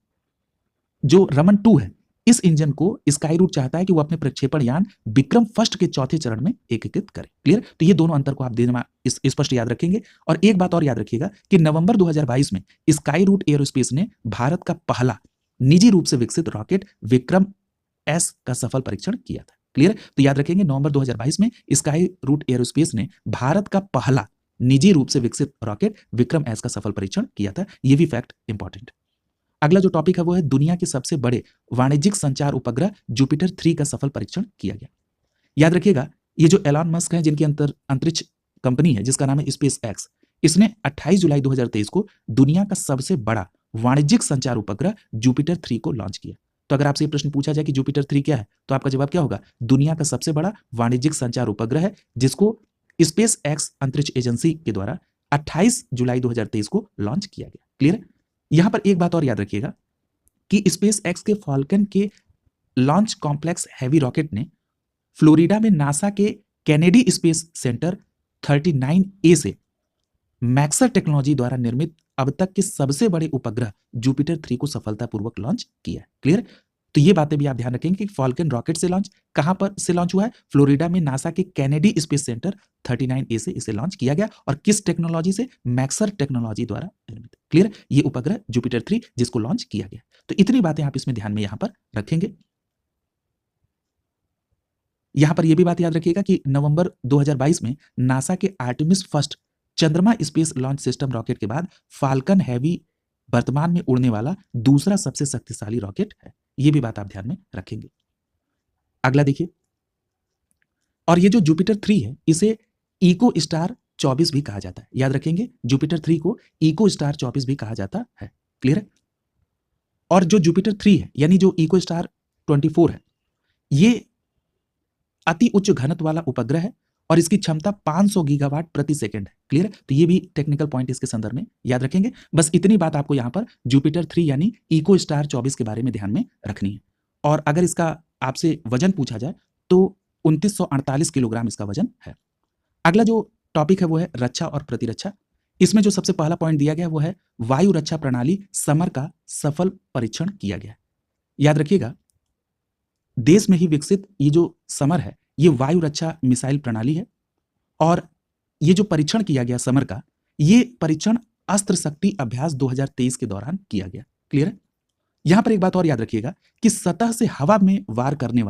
जो रमन 2 है इस इंजन को स्काई रूट चाहता है कि वो अपने प्रक्षेपण यान विक्रम फर्स्ट के चौथे चरण में एकीकृत करे। क्लियर? तो ये दोनों अंतर को आप देना स्पष्ट याद रखेंगे। और एक बात और याद रखिएगा कि नवंबर 2022 में स्काई रूट एरोस्पेस ने भारत का पहला निजी रूप से विकसित रॉकेट विक्रम एस का सफल परीक्षण किया था। क्लियर? तो याद रखेंगे नवंबर 2022 में स्काई रूट एरोस्पेस ने भारत का पहला निजी रूप से विकसित रॉकेट विक्रम एस का सफल परीक्षण किया था। ये भी फैक्ट इंपॉर्टेंट। अगला जो टॉपिक है वो है दुनिया के सबसे बड़े वाणिज्यिक संचार उपग्रह जुपिटर 3 का सफल परीक्षण किया गया। याद रखिएगा ये जो एलॉन मस्क हैं जिनकी अंतरिक्ष कंपनी है जिसका नाम है स्पेस एक्स, इसने 28 जुलाई 2023 को दुनिया का सबसे बड़ा वाणिज्यिक संचार उपग्रह जुपिटर 3 को लॉन्च किया। तो अगर आपसे ये प्रश्न पूछा जाए कि जुपिटर 3 क्या है तो आपका जवाब क्या होगा? दुनिया का सबसे बड़ा वाणिज्यिक संचार उपग्रह है जिसको स्पेस एक्स अंतरिक्ष एजेंसी के द्वारा 28 जुलाई 2023 को लॉन्च किया गया। क्लियर? यहां पर एक बात और याद रखिएगा कि स्पेस एक्स के फॉल्कन के लॉन्च कॉम्प्लेक्स हैवी रॉकेट ने फ्लोरिडा में नासा के कैनेडी स्पेस सेंटर 39A से मैक्सर टेक्नोलॉजी द्वारा निर्मित अब तक के सबसे बड़े उपग्रह जुपिटर 3 को सफलतापूर्वक लॉन्च किया है। क्लियर? तो ये बातें भी आप ध्यान रखेंगे कि फॉल्कन रॉकेट से लॉन्च कहां पर से लॉन्च हुआ है? फ्लोरिडा में नासा के कैनेडी स्पेस सेंटर 39A से इसे लॉन्च किया गया और किस टेक्नोलॉजी से? मैक्सर टेक्नोलॉजी द्वारा निर्मित। क्लियर? ये उपग्रह जुपिटर 3 जिसको लॉन्च किया गया। तो इतनी बातें आप इसमें ध्यान में यहां पर रखेंगे। यहां पर यह भी बात याद रखिएगा कि नवंबर 2022 में नासा के आर्टेमिस फर्स्ट चंद्रमा स्पेस लॉन्च सिस्टम रॉकेट के बाद फाल्कन हैवी वर्तमान में उड़ने वाला दूसरा सबसे शक्तिशाली रॉकेट है। यह भी बात आप ध्यान में रखेंगे। अगला देखिए, और ये जो जुपिटर 3 है इसे इको स्टार 24 भी कहा जाता है। याद रखेंगे जुपिटर 3 को इको स्टार 24 भी कहा जाता है। क्लियर है? और जो जुपिटर 3 है यानी जो इको स्टार 24 है ये अति उच्च घनत्व वाला उपग्रह है और इसकी क्षमता 500 गीगावाट प्रति सेकंड है। क्लियर है? तो ये भी टेक्निकल पॉइंट इसके संदर्भ में याद रखेंगे। बस इतनी बात आपको यहां पर जुपिटर 3 यानी इको स्टार 24 के बारे में ध्यान में रखनी है। और अगर इसका आपसे वजन पूछा जाए तो 2948 किलोग्राम इसका वजन है। अगला जो टॉपिक है वो है रक्षा और प्रतिरक्षा। इसमें जो सबसे पहला पॉइंट दिया गया वो है वायु रक्षा प्रणाली समर का सफल परीक्षण किया गया। याद रखिएगा, देश में ही विकसित ये जो समर है ये वायु रक्षा मिसाइल प्रणाली है, और ये जो परीक्षण किया गया समर का, ये परीक्षण अस्त्र शक्ति अभ्यास 2023 के दौरान किया गया। क्लियर है? यहां पर एक बात और याद रखिएगा कि सतह से हवा में वार करने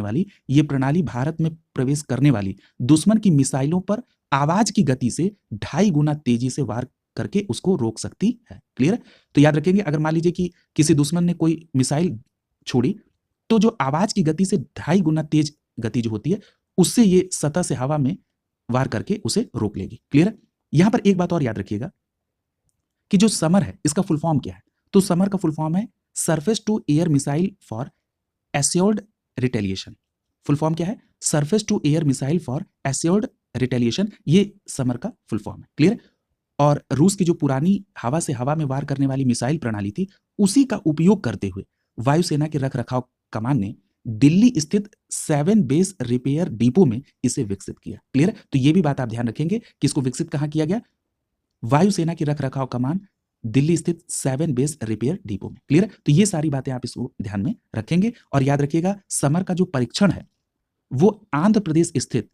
वाली ये प्रणाली भारत में प्रवेश करने वाली दुश्मन की मिसाइलों पर आवाज की गति से 2.5 गुना तेजी से वार करके उसको रोक सकती है। क्लियर है? तो याद रखेंगे, अगर मान लीजिए कि किसी दुश्मन ने कोई मिसाइल छोड़ी, तो जो आवाज की गति से 2.5 गुना तेज गति जो होती है, उससे ये सतह से हवा में वार करके उसे रोक लेगी। क्लियर है? यहां पर एक बात और याद रखिएगा कि जो समर है इसका फुल फॉर्म क्या है। तो समर का फुल फॉर्म है surface to air missile for assured retaliation. Full form क्या है? Surface to air missile for assured retaliation, ये समर का फुल फॉर्म है। क्लियर? और रूस की जो पुरानी हवा से हवा में वार करने वाली मिसाइल प्रणाली थी, उसी का उपयोग करते हुए वायुसेना के रखरखाव कमान ने दिल्ली स्थित 7 बेस रिपेयर डिपो में इसे विकसित किया। क्लियर? तो ये भी बात आप ध्यान रखेंगे कि इसको विकसित कहां किया गया? वायुसेना की रखरखाव कमान दिल्ली स्थित 7 बेस रिपेयर डिपो में। क्लियर? तो ये सारी बातें आप इसको ध्यान में रखेंगे। और याद रखिएगा, समर का जो परीक्षण है वो आंध्र प्रदेश स्थित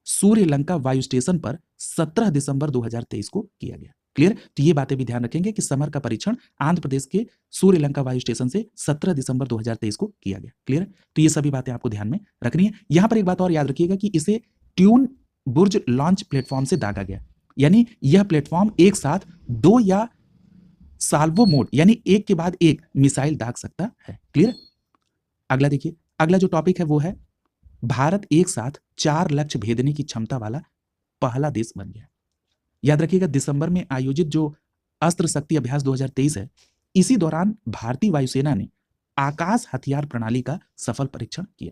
सूर्यलंका वायु स्टेशन पर 17 दिसंबर 2023 को किया गया। क्लियर? तो ये बातें भी ध्यान रखेंगे कि समर का परीक्षण आंध्र प्रदेश के सूर्यलंका वायु स्टेशन से 17 दिसंबर 2023 को किया गया। क्लियर? तो ये सभी बातें आपको ध्यान में रखनी है। यहां पर एक बात और याद रखिएगा कि इसे ट्यून बुर्ज लॉन्च प्लेटफॉर्म से दागा गया, यानी यह प्लेटफॉर्म एक साथ 2 या साल्वो मोड यानी एक के बाद एक मिसाइल दाग सकता है। क्लियर? अगला देखिए, अगला जो टॉपिक है वो है भारत एक साथ 4 लक्ष्य भेदने की क्षमता वाला पहला देश बन गया। याद रखिएगा, दिसंबर में आयोजित जो अस्त्र शक्ति अभ्यास 2023 है, इसी दौरान भारतीय वायुसेना ने आकाश हथियार प्रणाली का सफल परीक्षण किया।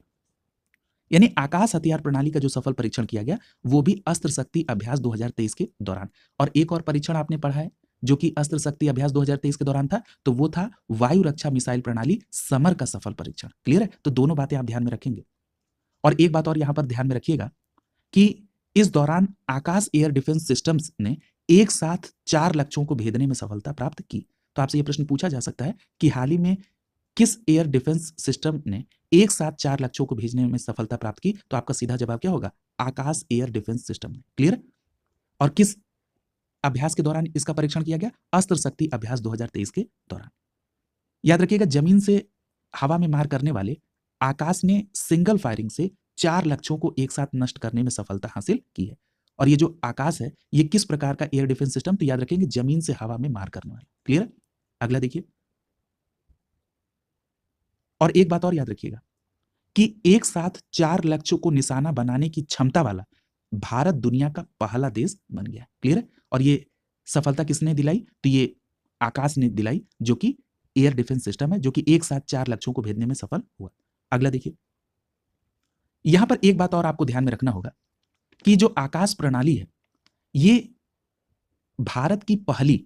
यानी आकाश हथियार प्रणाली का जो सफल परीक्षण किया गया वो भी अस्त्र शक्ति अभ्यास 2023 के दौरान। और एक और परीक्षण आपने पढ़ा है जो कि अस्त्र शक्ति अभ्यास 2023 के दौरान था, तो वो था वायु रक्षा मिसाइल प्रणाली समर का सफल परीक्षण। क्लियर है? तो दोनों बातें आप ध्यान में रखेंगे। और एक बात और यहां पर ध्यान में रखिएगा कि इस दौरान आकाश एयर डिफेंस सिस्टम्स ने एक साथ 4 लक्ष्यों को भेदने में सफलता प्राप्त की। तो आपसे यह प्रश्न पूछा जा सकता है कि हाल ही में किस एयर डिफेंस सिस्टम ने एक साथ 4 लक्ष्यों को भेजने में सफलता प्राप्त की? तो आपका सीधा जवाब क्या होगा? आकाश एयर डिफेंस सिस्टम ने। क्लियर? और किस अभ्यास के दौरान इसका परीक्षण किया गया? अस्त्र शक्ति अभ्यास 2023 के दौरान। याद रखिएगा, जमीन से हवा में मार करने वाले आकाश ने सिंगल फायरिंग से 4 लक्ष्यों को एक साथ नष्ट करने में सफलता हासिल की है। और ये जो आकाश है ये किस प्रकार का एयर डिफेंस सिस्टम? तो याद रखेंगे, जमीन से हवा में मार करने वाला। क्लियर? अगला देखिए, और एक बात और याद रखिएगा कि एक साथ 4 लक्ष्यों को निशाना बनाने की क्षमता वाला भारत दुनिया का पहला देश बन गया। क्लियर है? और ये सफलता किसने दिलाई? तो ये आकाश ने दिलाई, जो कि एयर डिफेंस सिस्टम है, जो कि एक साथ 4 लक्ष्यों को भेदने में सफल हुआ। अगला देखिए, यहां पर एक बात और आपको ध्यान में रखना होगा कि जो आकाश प्रणाली है ये भारत की पहली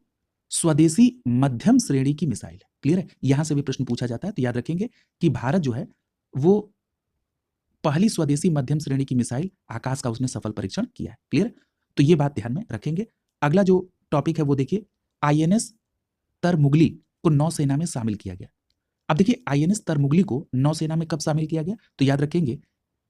स्वदेशी मध्यम श्रेणी की मिसाइल है। क्लियर है? यहां से भी प्रश्न पूछा जाता है, तो याद रखेंगे कि भारत जो है वो पहली स्वदेशी मध्यम श्रेणी की मिसाइल आकाश का उसने सफल परीक्षण किया है। क्लियर? तो ये बात ध्यान में रखेंगे। अगला जो टॉपिक है वो देखिए, आईएनएस तरमुगली को नौसेना में शामिल किया गया। अब देखिए, आईएनएस तरमुगली को नौसेना में कब शामिल किया गया? तो याद रखेंगे,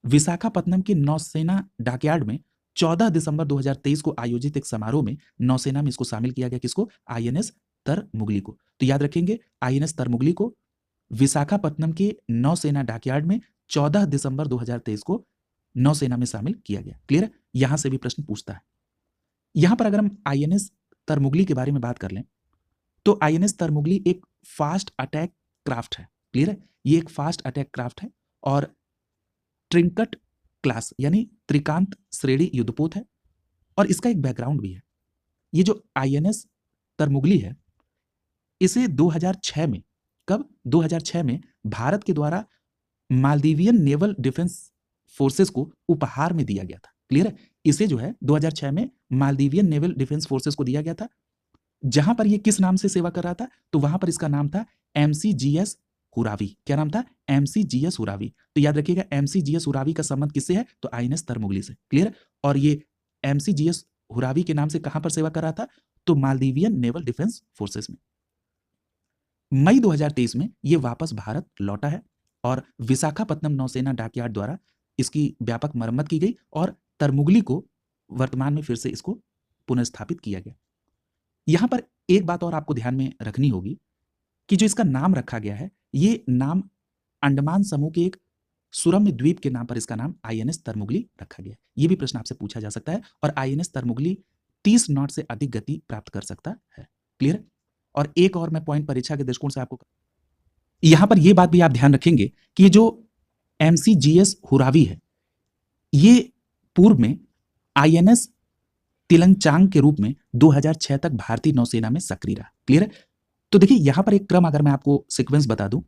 विशाखापत्तनम के नौसेना डॉकयार्ड में 14 दिसंबर 2023 को आयोजित एक समारोह में नौसेना में इसको शामिल किया गया। किसको? आईएनएस तरमुगली को। तो याद रखेंगे, आईएनएस तरमुगली को विशाखापत्तनम के नौसेना डॉकयार्ड में 14 दिसंबर 2023 को नौसेना में शामिल किया गया। क्लियर है? यहां से भी प्रश्न पूछता है। यहां पर अगर हम आईएनएस तरमुगली के बारे में बात कर लें तो आईएनएस तरमुगली एक फास्ट अटैक क्राफ्ट है। क्लियर है? ये एक फास्ट अटैक क्राफ्ट है और ट्रिंकट क्लास यानी त्रिकांत श्रेणी युद्धपोत है। और इसका एक बैकग्राउंड भी है। ये जो आईएनएस तरमुगली है इसे 2006 में, कब? 2006 में भारत के द्वारा मालदीवियन नेवल डिफेंस फोर्सेस को उपहार में दिया गया था। क्लियर है? इसे जो है 2006 में मालदीवियन नेवल डिफेंस फोर्सेस को दिया गया था। जहां पर ये किस नाम से सेवा कर रहा था? तो वहां पर इसका नाम था एमसीजीएस हुरावी। क्या नाम था? एमसीजीएस हुरावी। तो याद रखिएगा, एमसीजीएस हुरावी का संबंध किससे है? तो आईएनएस तरमुगली से। क्लियर? और ये एमसीजीएस हुरावी के नाम से कहां पर सेवा कर रहा था? तो मालदीवियन नेवल डिफेंस फोर्सेस में। मई 2023 में ये वापस भारत लौटा है और विशाखापत्तनम नौसेना डॉकयार्ड द्वारा इसकी व्यापक मरम्मत की गई और तरमुगली को वर्तमान में फिर से इसको पुनर्स्थापित किया गया। यहां पर एक बात और आपको ध्यान में रखनी होगी कि जो इसका नाम रखा गया है, ये नाम अंडमान समूह के एक सुरम्य द्वीप के नाम पर इसका नाम आईएनएस तरमुगली रखा गया है। ये भी प्रश्न आपसे पूछा जा सकता है और आईएनएस तरमुगली 30 नॉट से अधिक गति प्राप्त कर सकता है। क्लियर? और एक और मैं पॉइंट परीक्षा के दृष्टिकोण से आपको यहां पर यह बात भी आप ध्यान रखेंगे कि ये जो एमसीजीएस हुरावी है, ये पूर्व में आईएनएस तिलंगचांग के रूप में 2006 तक भारतीय नौसेना में सक्रिय रहा। क्लियर है? तो देखिए यहां पर एक क्रम अगर मैं आपको सीक्वेंस बता दूं,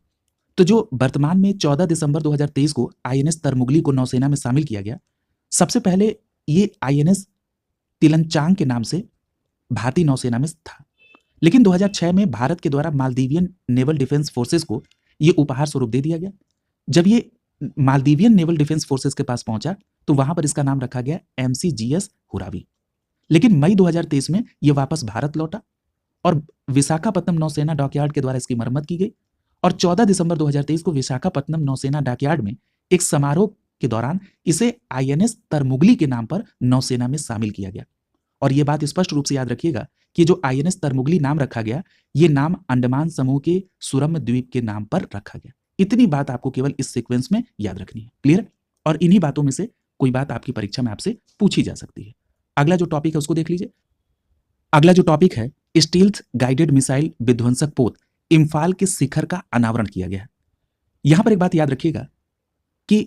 तो जो वर्तमान में 14 दिसंबर 2023 को आईएनएस तरमुगली को नौसेना में शामिल किया गया, सबसे पहले ये आईएनएस तिलंगचांग के नाम से भारतीय नौसेना में था, लेकिन 2006 में भारत के द्वारा मालदीवियन नेवल डिफेंस फोर्सेस को ये उपहार स्वरूप दे दिया गया। जब ये मालदीवियन नेवल डिफेंस फोर्सेस के पास पहुंचा तो वहां पर इसका नाम रखा गया एमसीजीएस हुरावी। लेकिन मई 2023 में ये वापस भारत लौटा और विशाखापत्तनम नौसेना डॉकयार्ड के द्वारा इसकी मरम्मत की गई और 14 दिसंबर 2023 को विशाखापत्तनम नौसेना डॉकयार्ड में एक समारोह के दौरान इसे आईएनएस तरमुगली के नाम पर नौसेना में शामिल किया गया। और यह बात स्पष्ट रूप से याद रखिएगा कि जो आईएनएस तरमुगली नाम रखा गया, ये नाम अंडमान समूह के सुरम्य द्वीप के नाम पर रखा गया। इतनी बात आपको केवल इस सीक्वेंस में याद रखनी है। क्लियर? और इन्हीं बातों में से कोई बात आपकी परीक्षा में आपसे पूछी जा सकती है। अगला जो टॉपिक है उसको देख लीजिए। अगला जो टॉपिक है, स्टील्थ गाइडेड मिसाइल विध्वंसक पोत इम्फाल के शिखर का अनावरण किया गया है। यहां पर एक बात याद रखिएगा कि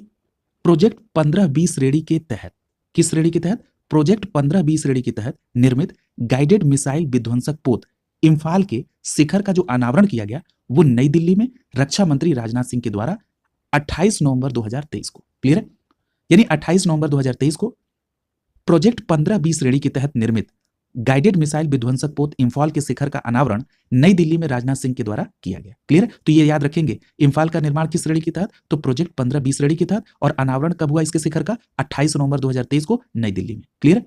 प्रोजेक्ट 15-20 श्रेणी के तहत, किस श्रेणी के तहत? प्रोजेक्ट 15-20 श्रेणी के तहत निर्मित गाइडेड मिसाइल विध्वंसक पोत इम्फाल के शिखर का जो अनावरण किया गया, वो नई दिल्ली में रक्षा मंत्री राजनाथ सिंह के द्वारा 28 नवंबर 2023 को। क्लियर है? यानी 28 नवंबर 2023 को प्रोजेक्ट 15-20 श्रेणी के तहत निर्मित गाइडेड मिसाइल विध्वंसक पोत इम्फाल के शिखर का अनावरण नई दिल्ली में राजनाथ सिंह के द्वारा किया गया। क्लियर? तो ये याद रखेंगे, इम्फाल का निर्माण किस श्रेणी के तहत? तो प्रोजेक्ट 15-20 श्रेणी के तहत, और अनावरण कब हुआ इसके शिखर का? 28 नवंबर 2023 को नई दिल्ली में। क्लियर?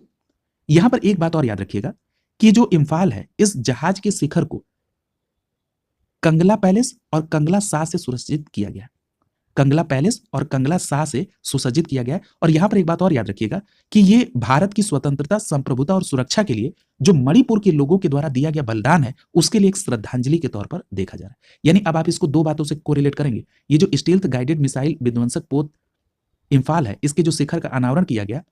यहां पर एक बात और याद रखिएगा कि जो इम्फाल है, इस जहाज के शिखर को कंगला पैलेस और कंगला शाह से सुरक्षित किया गया। कंगला पैलेस और कंगला शाह से सुसज्जित किया गया है। और यहां पर एक बात और याद रखिएगा कि ये भारत की स्वतंत्रता, संप्रभुता और सुरक्षा के लिए जो मणिपुर के लोगों के द्वारा दिया गया बलिदान है, उसके लिए एक श्रद्धांजलि के तौर पर देखा जा रहा है। यानी अब आप इसको दो बातों से कोरिलेट करेंगे। ये जो स्टील्थ गाइडेड मिसाइल विध्वंसक पोत इम्फाल है, इसके जो शिखर का अनावरण किया गया,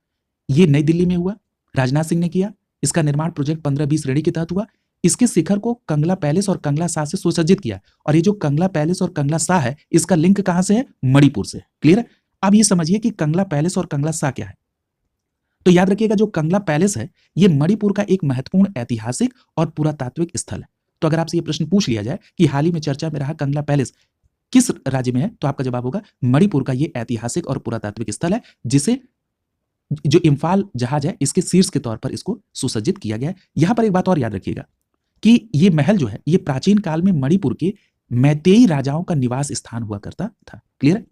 ये नई दिल्ली में हुआ, राजनाथ सिंह ने किया। इसका निर्माण प्रोजेक्ट 15-20 श्रेणी के तहत हुआ। इसके शिखर को कंगला पैलेस और कंगला शाह से सुसज्जित किया। और ये जो कंगला पैलेस और कंगला शाह है, इसका लिंक कहां से है? मणिपुर से। क्लियर है? अब ये समझिए कि कंगला पैलेस और कंगला शाह क्या है। तो याद रखिएगा, जो कंगला पैलेस है, ये मणिपुर का एक महत्वपूर्ण ऐतिहासिक और पुरातात्विक स्थल है। तो अगर आपसे ये प्रश्न पूछ लिया जाए कि हाल ही में चर्चा में रहा कंगला पैलेस किस राज्य में है, तो आपका जवाब होगा मणिपुर का ये ऐतिहासिक और पुरातात्विक स्थल है, जिसे जो इम्फाल जहाज है, इसके शीर्ष के तौर पर इसको सुसज्जित किया गया है। यहां पर एक बात और याद रखिएगा कि ये महल जो है, ये प्राचीन काल में मणिपुर के मैतेई राजाओं का निवास स्थान हुआ करता था। क्लियर है?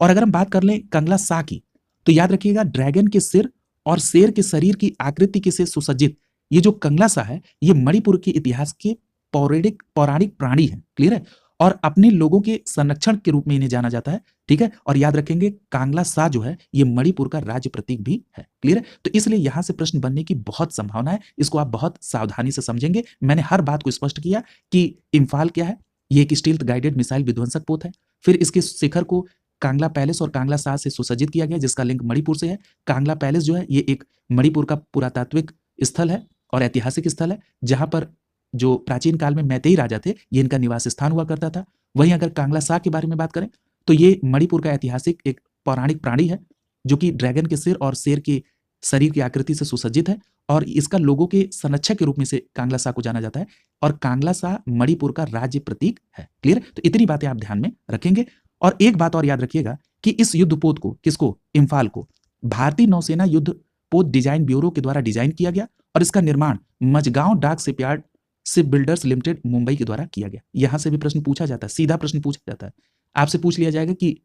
और अगर हम बात कर लें कंगला शाह की, तो याद रखिएगा, ड्रैगन के सिर और शेर के शरीर की आकृति के से सुसज्जित ये जो कंगला शाह है, ये मणिपुर के इतिहास के पौराणिक प्राणी है। क्लियर है? और अपने लोगों के संरक्षण के रूप में इन्हें जाना जाता है। ठीक है? और याद रखेंगे, कांगला शाह जो है, ये मणिपुर का राज्य प्रतीक भी है। क्लियर है? तो इसलिए यहां से प्रश्न बनने की बहुत संभावना है। इसको आप बहुत सावधानी से समझेंगे। मैंने हर बात को स्पष्ट किया कि इम्फाल क्या है। ये एक स्टील्थ गाइडेड मिसाइल विध्वंसक पोत है। फिर इसके शिखर को कांगला पैलेस और कांगला शाह से सुसज्जित किया गया, जिसका लिंक मणिपुर से है। कांगला पैलेस जो है, ये एक मणिपुर का पुरातात्विक स्थल है और ऐतिहासिक स्थल है, जहां पर जो प्राचीन काल में मैतेई राजा थे, ये इनका निवास स्थान हुआ करता था। वहीं अगर कांगला शाह के बारे में बात करें, तो ये मणिपुर का ऐतिहासिक एक पौराणिक प्राणी है, जो कि ड्रैगन के सिर और शेर के शरीर की आकृति से सुसज्जित है। और इसका लोगों के संरक्षक के रूप में से कांगला शाह को जाना जाता है। और कांगला शाह मणिपुर का राज्य प्रतीक है। क्लियर? तो इतनी बातें आप ध्यान में रखेंगे। और एक बात और याद रखिएगा कि इस युद्धपोत को, किसको? इम्फाल को भारतीय नौसेना युद्धपोत डिजाइन ब्यूरो के द्वारा डिजाइन किया गया और इसका निर्माण मझगांव डाक shipyard ship builders limited Mumbai के द्वारा किया गया। यहां से भी प्रश्न पूछा जाता है, सीधा प्रश्न पूछा जाता है। आपसे पूछ लिया जाएगा कि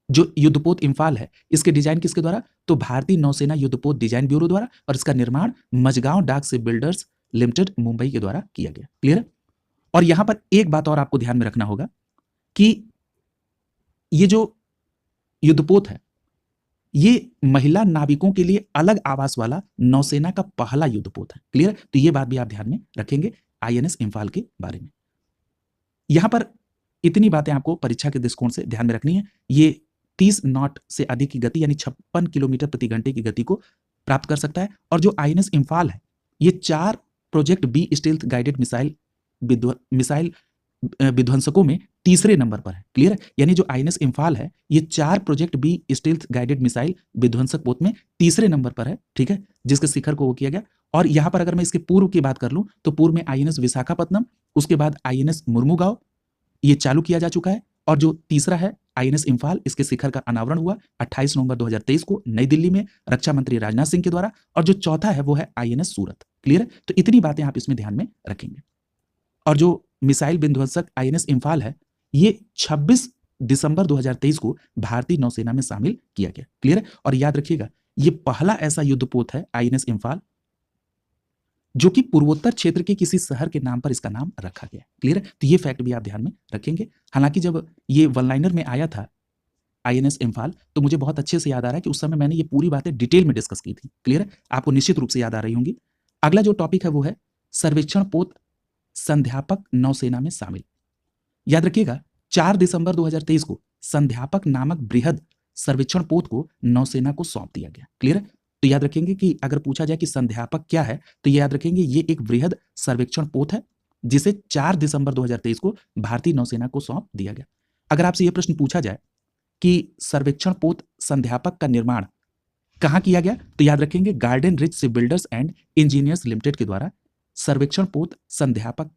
जो युद्धपोत इम्फाल है, इसके डिजाइन किसके द्वारा? तो भारतीय नौसेना युद्धपोत डिजाइन ब्यूरो द्वारा, और इसका निर्माण मझगांव डाक शिप बिल्डर्स लिमिटेड मुंबई के द्वारा किया गया। क्लियर है? और यहां पर एक बात और आपको ध्यान में रखना होगा कि ये जो युद्धपोत है, ये महिला नाविकों के लिए अलग आवास वाला नौसेना का पहला युद्धपोत है। क्लियर? तो ये बात भी आप ध्यान में रखेंगे आईएनएस इम्फाल के बारे में। यहां पर इतनी बातें आपको परीक्षा के दृष्टिकोण से ध्यान में रखनी है। ये 30 नॉट से अधिक की गति यानी 56 किलोमीटर प्रति घंटे की गति को प्राप्त कर सकता है। और जो आईएनएस इम्फाल है, ये 4 project B stealth guided missile विध्वंसकों में तीसरे नंबर पर है। क्लियर है? यानी जो आईएनएस इम्फाल है, ये 4 project B stealth guided missile विध्वंसक पोत में तीसरे नंबर पर है। ठीक है? जिसके शिखर को वो किया गया। और यहां पर अगर मैं इसके पूर्व की बात कर लूं तो पूर्व में आईएनएस विशाखापत्तनम, उसके बाद आईएनएस मुर्मुगांव, ये चालू किया जा चुका है। और जो तीसरा है आईएनएस इम्फाल, इसके शिखर का अनावरण हुआ 28 नवंबर 2023 को नई दिल्ली में रक्षा मंत्री राजनाथ सिंह के द्वारा। और जो चौथा है वो है आईएनएस सूरत। क्लियर है? तो इतनी बातें आप इसमें ध्यान में रखेंगे। और जो मिसाइल विध्वंसक आईएनएस इम्फाल है, ये 26 दिसंबर 2023 को भारतीय नौसेना में शामिल किया गया। क्लियर है? और याद रखिएगा, ये पहला ऐसा युद्धपोत है आईएनएस इम्फाल जो कि पूर्वोत्तर क्षेत्र के किसी शहर के नाम पर इसका नाम रखा गया। क्लियर है? तो ये फैक्ट भी आप ध्यान में रखेंगे। हालांकि जब ये वन लाइनर में आया था आईएनएस इम्फाल, तो मुझे बहुत अच्छे से याद आ रहा है कि उस समय मैंने ये पूरी बातें डिटेल में डिस्कस की थी। क्लियर है? आपको निश्चित रूप से याद आ रही होंगी। अगला जो टॉपिक है वो है सर्वेक्षण पोत संध्यापक नौसेना में शामिल। याद रखिएगा, 4 दिसंबर 2023 को संध्यापक नामक बृहद सर्वेक्षण पोत को नौसेना को सौंप दिया गया। क्लियर है? तो याद रखेंगे कि अगर पूछा जाए कि संध्यापक क्या है, तो याद रखेंगे ये एक बृहद सर्वेक्षण पोत है जिसे 4 दिसंबर 2023 को भारतीय नौसेना को सौंप दिया गया। अगर आपसे यह प्रश्न पूछा जाए कि सर्वेक्षण पोत संध्यापक का निर्माण कहां किया गया, तो याद रखेंगे garden rich ship builders and engineers limited के द्वारा सर्वेक्षण पोत संध्यापक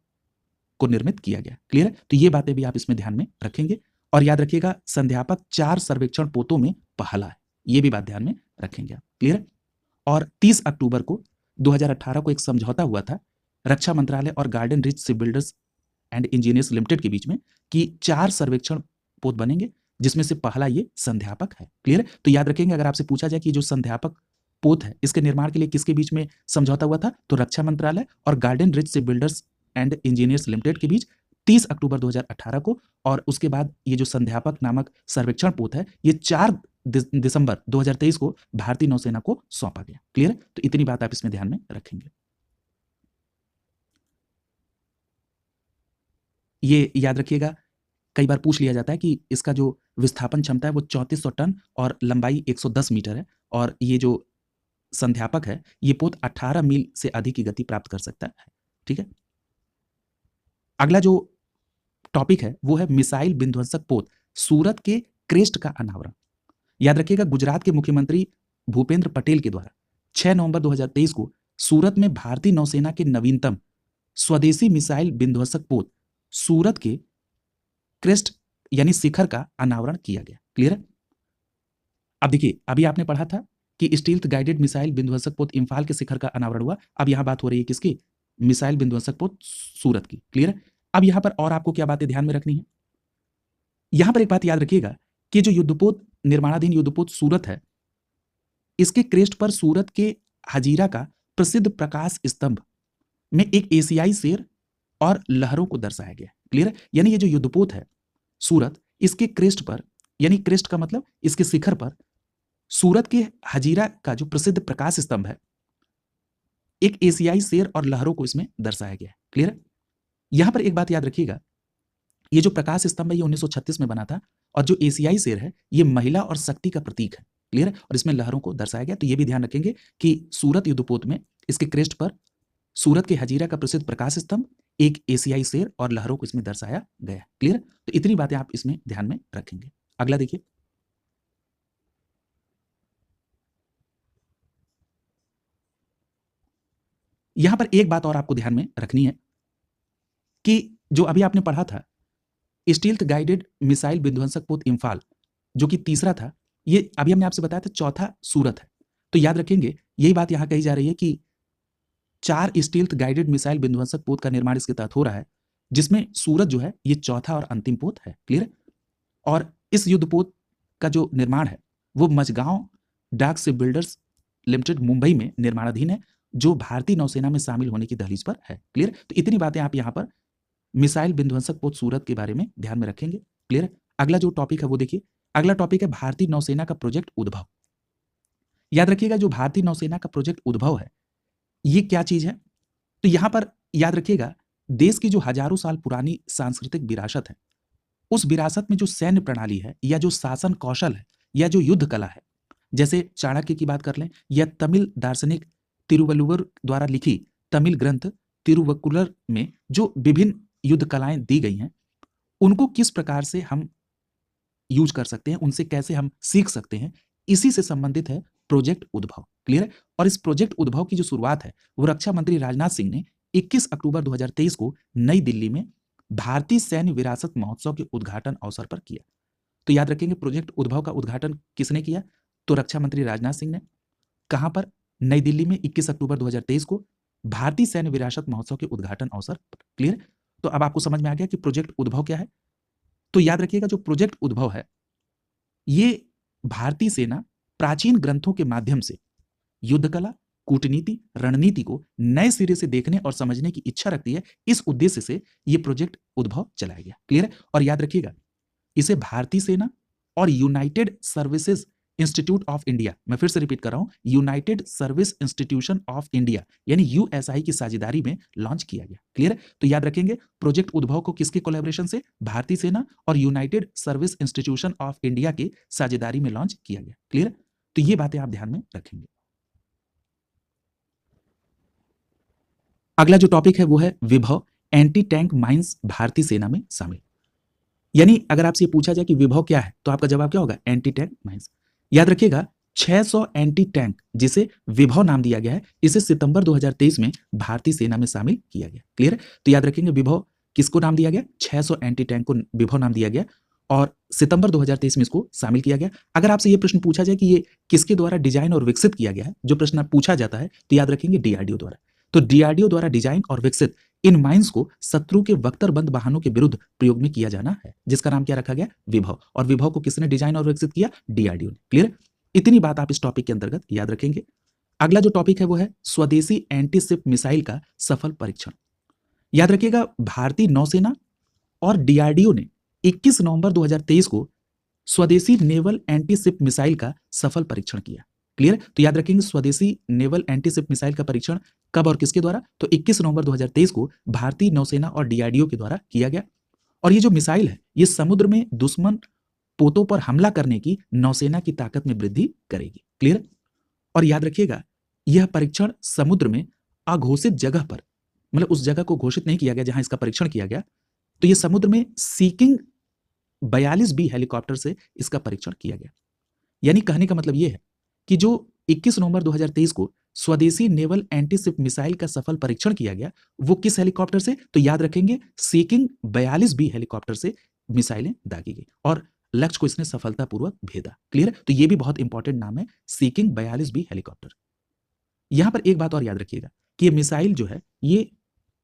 को निर्मित किया गया। क्लियर है? तो ये बातें भी आप इसमें ध्यान में रखेंगे। और याद रखिएगा, संध्यापक 4 सर्वेक्षण पोतों में पहला है। ये भी बात ध्यान में रखेंगे आप। क्लियर है? और 30 अक्टूबर को 2018 को एक समझौता हुआ था रक्षा मंत्रालय और garden rich ship builders and engineers limited के बीच में कि 4 सर्वेक्षण पोत बनेंगे, जिसमें से पहला ये संध्यापक है। क्लियर है? तो याद रखेंगे, अगर आपसे पूछा जाए कि जो संध्यापक पोत है, इसके निर्माण के लिए किसके बीच में समझौता हुआ था, तो रक्षा मंत्रालय और garden rich ship builders and engineers limited के बीच 30 अक्टूबर 2018 को। और उसके बाद ये जो संध्यापक नामक सर्वेक्षण पोत है, ये 4 दिसंबर 2023 को भारतीय नौसेना को सौंपा गया। क्लियर है? तो इतनी बात आप इसमें ध्यान में रखेंगे। ये याद रखिएगा, कई बार पूछ लिया जाता है कि इसका जो विस्थापन क्षमता है वो 3400 टन और लंबाई 110 मीटर है। और ये जो संध्यापक है, ये पोत 18 मील से अधिक की गति प्राप्त कर सकता है। ठीक है? अगला जो टॉपिक है वो है मिसाइल विध्वंसक पोत सूरत के क्रेस्ट का अनावरण। याद रखिएगा, गुजरात के मुख्यमंत्री भूपेंद्र पटेल के द्वारा 6 नवंबर 2023 को सूरत में भारतीय नौसेना के नवीनतम स्वदेशी मिसाइल विध्वंसक पोत सूरत के क्रेस्ट यानी शिखर का अनावरण किया गया। क्लियर है? अब देखिए, अभी आपने पढ़ा था कि स्टील्थ गाइडेड मिसाइल विध्वंसक पोत इम्फाल के शिखर का अनावरण हुआ। अब यहां बात हो रही है किसकी? मिसाइल विध्वंसक पोत सूरत की। क्लियर है? अब यहां पर और आपको क्या बातें ध्यान में रखनी है? यहां पर एक बात याद रखिएगा कि जो युद्धपोत निर्माणाधीन युद्धपोत सूरत है, इसके क्रेस्ट पर सूरत के हजीरा का प्रसिद्ध प्रकाश स्तंभ में एक एशियाई शेर और लहरों को दर्शाया गया। क्लियर है? यानी ये जो युद्धपोत है सूरत, इसके क्रेस्ट पर, यानी क्रेस्ट का मतलब इसके शिखर पर सूरत के हजीरा का जो प्रसिद्ध प्रकाश स्तंभ है, एक एशियाई शेर और लहरों को इसमें दर्शाया गया है। क्लियर है? यहां पर एक बात याद रखिएगा, ये जो प्रकाश स्तंभ है ये 1936 में बना था। और जो एशियाई शेर है, ये महिला और शक्ति का प्रतीक है। क्लियर है? और इसमें लहरों को दर्शाया गया। तो ये भी ध्यान रखेंगे कि सूरत युद्धपोत में इसके क्रेस्ट पर सूरत के हजीरा का प्रसिद्ध प्रकाश स्तंभ, एक एशियाई शेर और लहरों को इसमें दर्शाया गया। क्लियर? तो इतनी बातें आप इसमें ध्यान में रखेंगे। अगला देखिए, यहां पर एक बात और आपको ध्यान में रखनी है कि जो अभी आपने पढ़ा था स्टील्थ गाइडेड मिसाइल विध्वंसक पोत इम्फाल, जो कि तीसरा था, ये अभी हमने आपसे बताया था चौथा सूरत है। तो याद रखेंगे, यही बात यहां कही जा रही है कि 4 स्टील्थ गाइडेड मिसाइल विध्वंसक पोत का निर्माण इसके तहत हो रहा है, जिसमें सूरत जो है ये चौथा और अंतिम पोत है। क्लियर? और इस युद्धपोत का जो निर्माण है वो मझगांव डाक शिप बिल्डर्स लिमिटेड मुंबई में निर्माणाधीन है, जो भारतीय नौसेना में शामिल होने की दहलीज पर है। क्लियर? तो इतनी बातें आप यहाँ पर मिसाइल विध्वंसक पोत सूरत के बारे में ध्यान में रखेंगे। क्लियर? अगला जो टॉपिक है वो देखिए, अगला टॉपिक है भारतीय नौसेना का प्रोजेक्ट उद्भव। याद रखिएगा जो भारतीय नौसेना का प्रोजेक्ट उद्भव है ये क्या चीज है? तो यहां पर याद रखिएगा देश की जो हजारों साल पुरानी सांस्कृतिक विरासत है, उस विरासत में जो सैन्य प्रणाली है या जो शासन कौशल है या जो युद्ध कला है, जैसे चाणक्य की बात कर लें या तमिल दार्शनिक तिरुवल्लुवर द्वारा लिखी तमिल ग्रंथ तिरुवक्कुलर में जो विभिन्न युद्ध कलाएं दी गई हैं, उनको किस प्रकार से हम यूज कर सकते हैं, उनसे कैसे हम सीख सकते हैं, इसी से संबंधित है प्रोजेक्ट उद्भव। क्लियर है? और इस प्रोजेक्ट उद्भव की जो शुरुआत है वो रक्षा मंत्री राजनाथ सिंह ने 21 अक्टूबर 2023 को नई दिल्ली में भारतीय सैन्य विरासत महोत्सव के उद्घाटन अवसर पर किया। तो याद रखेंगे प्रोजेक्ट उद्भव का उद्घाटन किसने किया? तो रक्षा मंत्री राजनाथ सिंह ने। कहां पर? नई दिल्ली में 21 अक्टूबर 2023 को भारतीय सैन्य विरासत महोत्सव के उद्घाटन अवसर पर। क्लियर? तो अब आपको समझ में आ गया कि प्रोजेक्ट उद्भव क्या है। तो याद रखिएगा जो प्रोजेक्ट उद्भव है ये भारतीय सेना प्राचीन ग्रंथों के माध्यम से युद्ध कला, कूटनीति, रणनीति को नए सिरे से देखने और समझने की इच्छा रखती है। इस उद्देश्य से यह प्रोजेक्ट उद्भव चलाया गया। क्लियर है? और याद रखिएगा इसे भारतीय सेना और United services institute of India, मैं फिर से रिपीट कर रहा हूं, United service institution of India यानी यूएसआई की साझेदारी में लॉन्च किया गया। क्लियर है? तो याद रखेंगे प्रोजेक्ट उद्भव को किसके कोलैबोरेशन से? भारतीय सेना और United service institution of India के साझेदारी में लॉन्च किया गया। क्लियर है? तो ये बातें आप ध्यान में रखेंगे। अगला जो टॉपिक है वो है विभव एंटी टैंक माइंस भारतीय सेना में शामिल। यानी अगर आपसे पूछा जाए कि विभव क्या है तो आपका जवाब क्या होगा? Anti tank mines. याद रखिएगा 600 एंटी टैंक जिसे विभव नाम दिया गया है, इसे सितंबर 2023 में भारतीय सेना में शामिल किया गया। क्लियर है? तो याद रखेंगे विभव किसको नाम दिया गया? 600 एंटी टैंक को विभव नाम दिया गया और सितंबर 2023 में इसको शामिल किया गया। अगर आपसे ये प्रश्न पूछा जाए कि ये किसके द्वारा डिजाइन और विकसित किया गया है, जो प्रश्न पूछा जाता है तो याद रखेंगे डीआरडीओ द्वारा। तो डीआरडीओ द्वारा डिजाइन और विकसित इन माइंस को शत्रु के बख्तरबंद वाहनों के विरुद्ध प्रयोग में किया जाना है, जिसका नाम क्या रखा गया? विभव। और विभव को किसने डिजाइन और विकसित किया? डीआरडीओ ने। क्लियर? इतनी बात आप इस टॉपिक के अंतर्गत याद रखेंगे। अगला जो टॉपिक है वो है स्वदेशी एंटी शिप मिसाइल का सफल परीक्षण। याद रखिएगा भारतीय नौसेना और डीआरडीओ ने 21 नवंबर 2023 को स्वदेशी नेवल एंटी शिप मिसाइल का सफल परीक्षण किया। क्लियर? तो याद रखेंगे स्वदेशी नेवल एंटी शिप मिसाइल का परीक्षण कब और किसके द्वारा? तो 21 नवंबर 2023 को भारतीय नौसेना और डीआरडीओ के द्वारा किया गया। और ये जो मिसाइल है ये समुद्र में दुश्मन पोतों पर हमला करने की नौसेना की ताकत में वृद्धि करेगी। क्लियर? और याद रखिएगा यह परीक्षण समुद्र में अघोषित जगह पर, मतलब उस जगह को घोषित नहीं किया गया जहां इसका परीक्षण किया गया, तो यह समुद्र में सीकिंग 42B हेलीकॉप्टर से इसका परीक्षण किया गया। यानी कहने का मतलब यह है कि जो 21 नवंबर 2023 को स्वदेशी नेवल एंटी शिप मिसाइल का सफल परीक्षण किया गया वो किस हेलीकॉप्टर से? तो याद रखेंगे सीकिंग 42B हेलीकॉप्टर से मिसाइलें दागी गई और लक्ष्य को इसने सफलतापूर्वक भेदा। क्लियर? तो ये भी बहुत इंपॉर्टेंट नाम है सीकिंग 42B हेलीकॉप्टर। यहां पर एक बात और याद रखिएगा कि ये मिसाइल जो है ये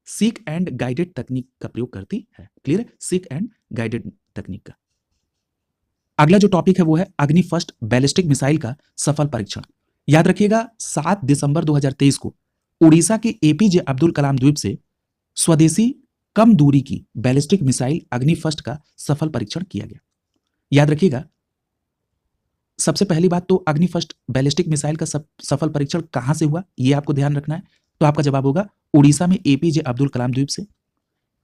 सीक एंड गाइडेड तकनीक का प्रयोग करती है। क्लियर? सीक एंड गाइडेड तकनीक का। अगला जो टॉपिक है वो है अग्नि फर्स्ट बैलिस्टिक मिसाइल का सफल परीक्षण। याद रखिएगा 7 दिसंबर 2023 को उड़ीसा के एपीजे अब्दुल कलाम द्वीप से स्वदेशी कम दूरी की बैलिस्टिक मिसाइल अग्नि फर्स्ट का सफल परीक्षण किया गया। याद रखिएगा सबसे पहली बात तो अग्नि फर्स्ट बैलिस्टिक मिसाइल का सफल परीक्षण कहां से हुआ ये आपको ध्यान रखना है। तो आपका जवाब होगा उड़ीसा में एपीजे अब्दुल कलाम द्वीप से।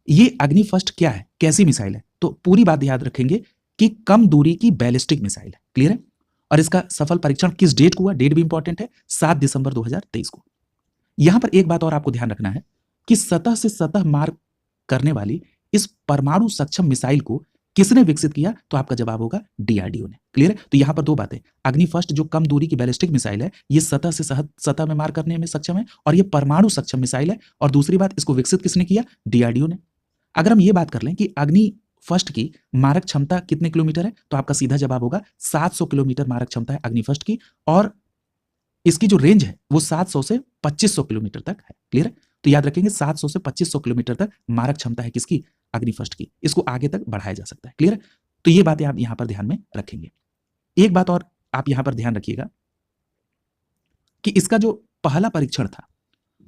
ये अग्नि फर्स्ट क्या है, कैसी मिसाइल है? तो पूरी बात याद रखेंगे कि कम दूरी की बैलिस्टिक मिसाइल है। क्लियर है? और इसका सफल परीक्षण किस डेट को हुआ? डेट भी इंपॉर्टेंट है, 7 दिसंबर 2023 को। यहां पर एक बात और आपको ध्यान रखना है कि सतह से सतह मार करने वाली इस परमाणु सक्षम मिसाइल को किसने विकसित किया? तो आपका जवाब होगा डीआरडीओ ने। क्लियर है? तो यहां पर दो बातें, अग्नि फर्स्ट जो कम दूरी की बैलिस्टिक मिसाइल है ये सतह से सतह में मार करने में सक्षम है और ये परमाणु सक्षम मिसाइल है। और दूसरी बात, इसको विकसित किसने किया? डीआरडीओ ने। अगर हम ये बात कर लें कि अग्नि फर्स्ट की मारक क्षमता कितने किलोमीटर है, तो आपका सीधा जवाब होगा 700 किलोमीटर मारक क्षमता है अग्नि फर्स्ट की और इसकी जो रेंज है वो 700 से 2500 किलोमीटर तक है। क्लियर है? तो याद रखेंगे 700 से 2500 किलोमीटर तक मारक क्षमता है किसकी? अग्नि फर्स्ट की। इसको आगे तक बढ़ाया जा सकता है। क्लियर है? तो ये बातें आप यहां पर ध्यान में रखेंगे। एक बात और आप यहां पर ध्यान रखिएगा कि इसका जो पहला परीक्षण था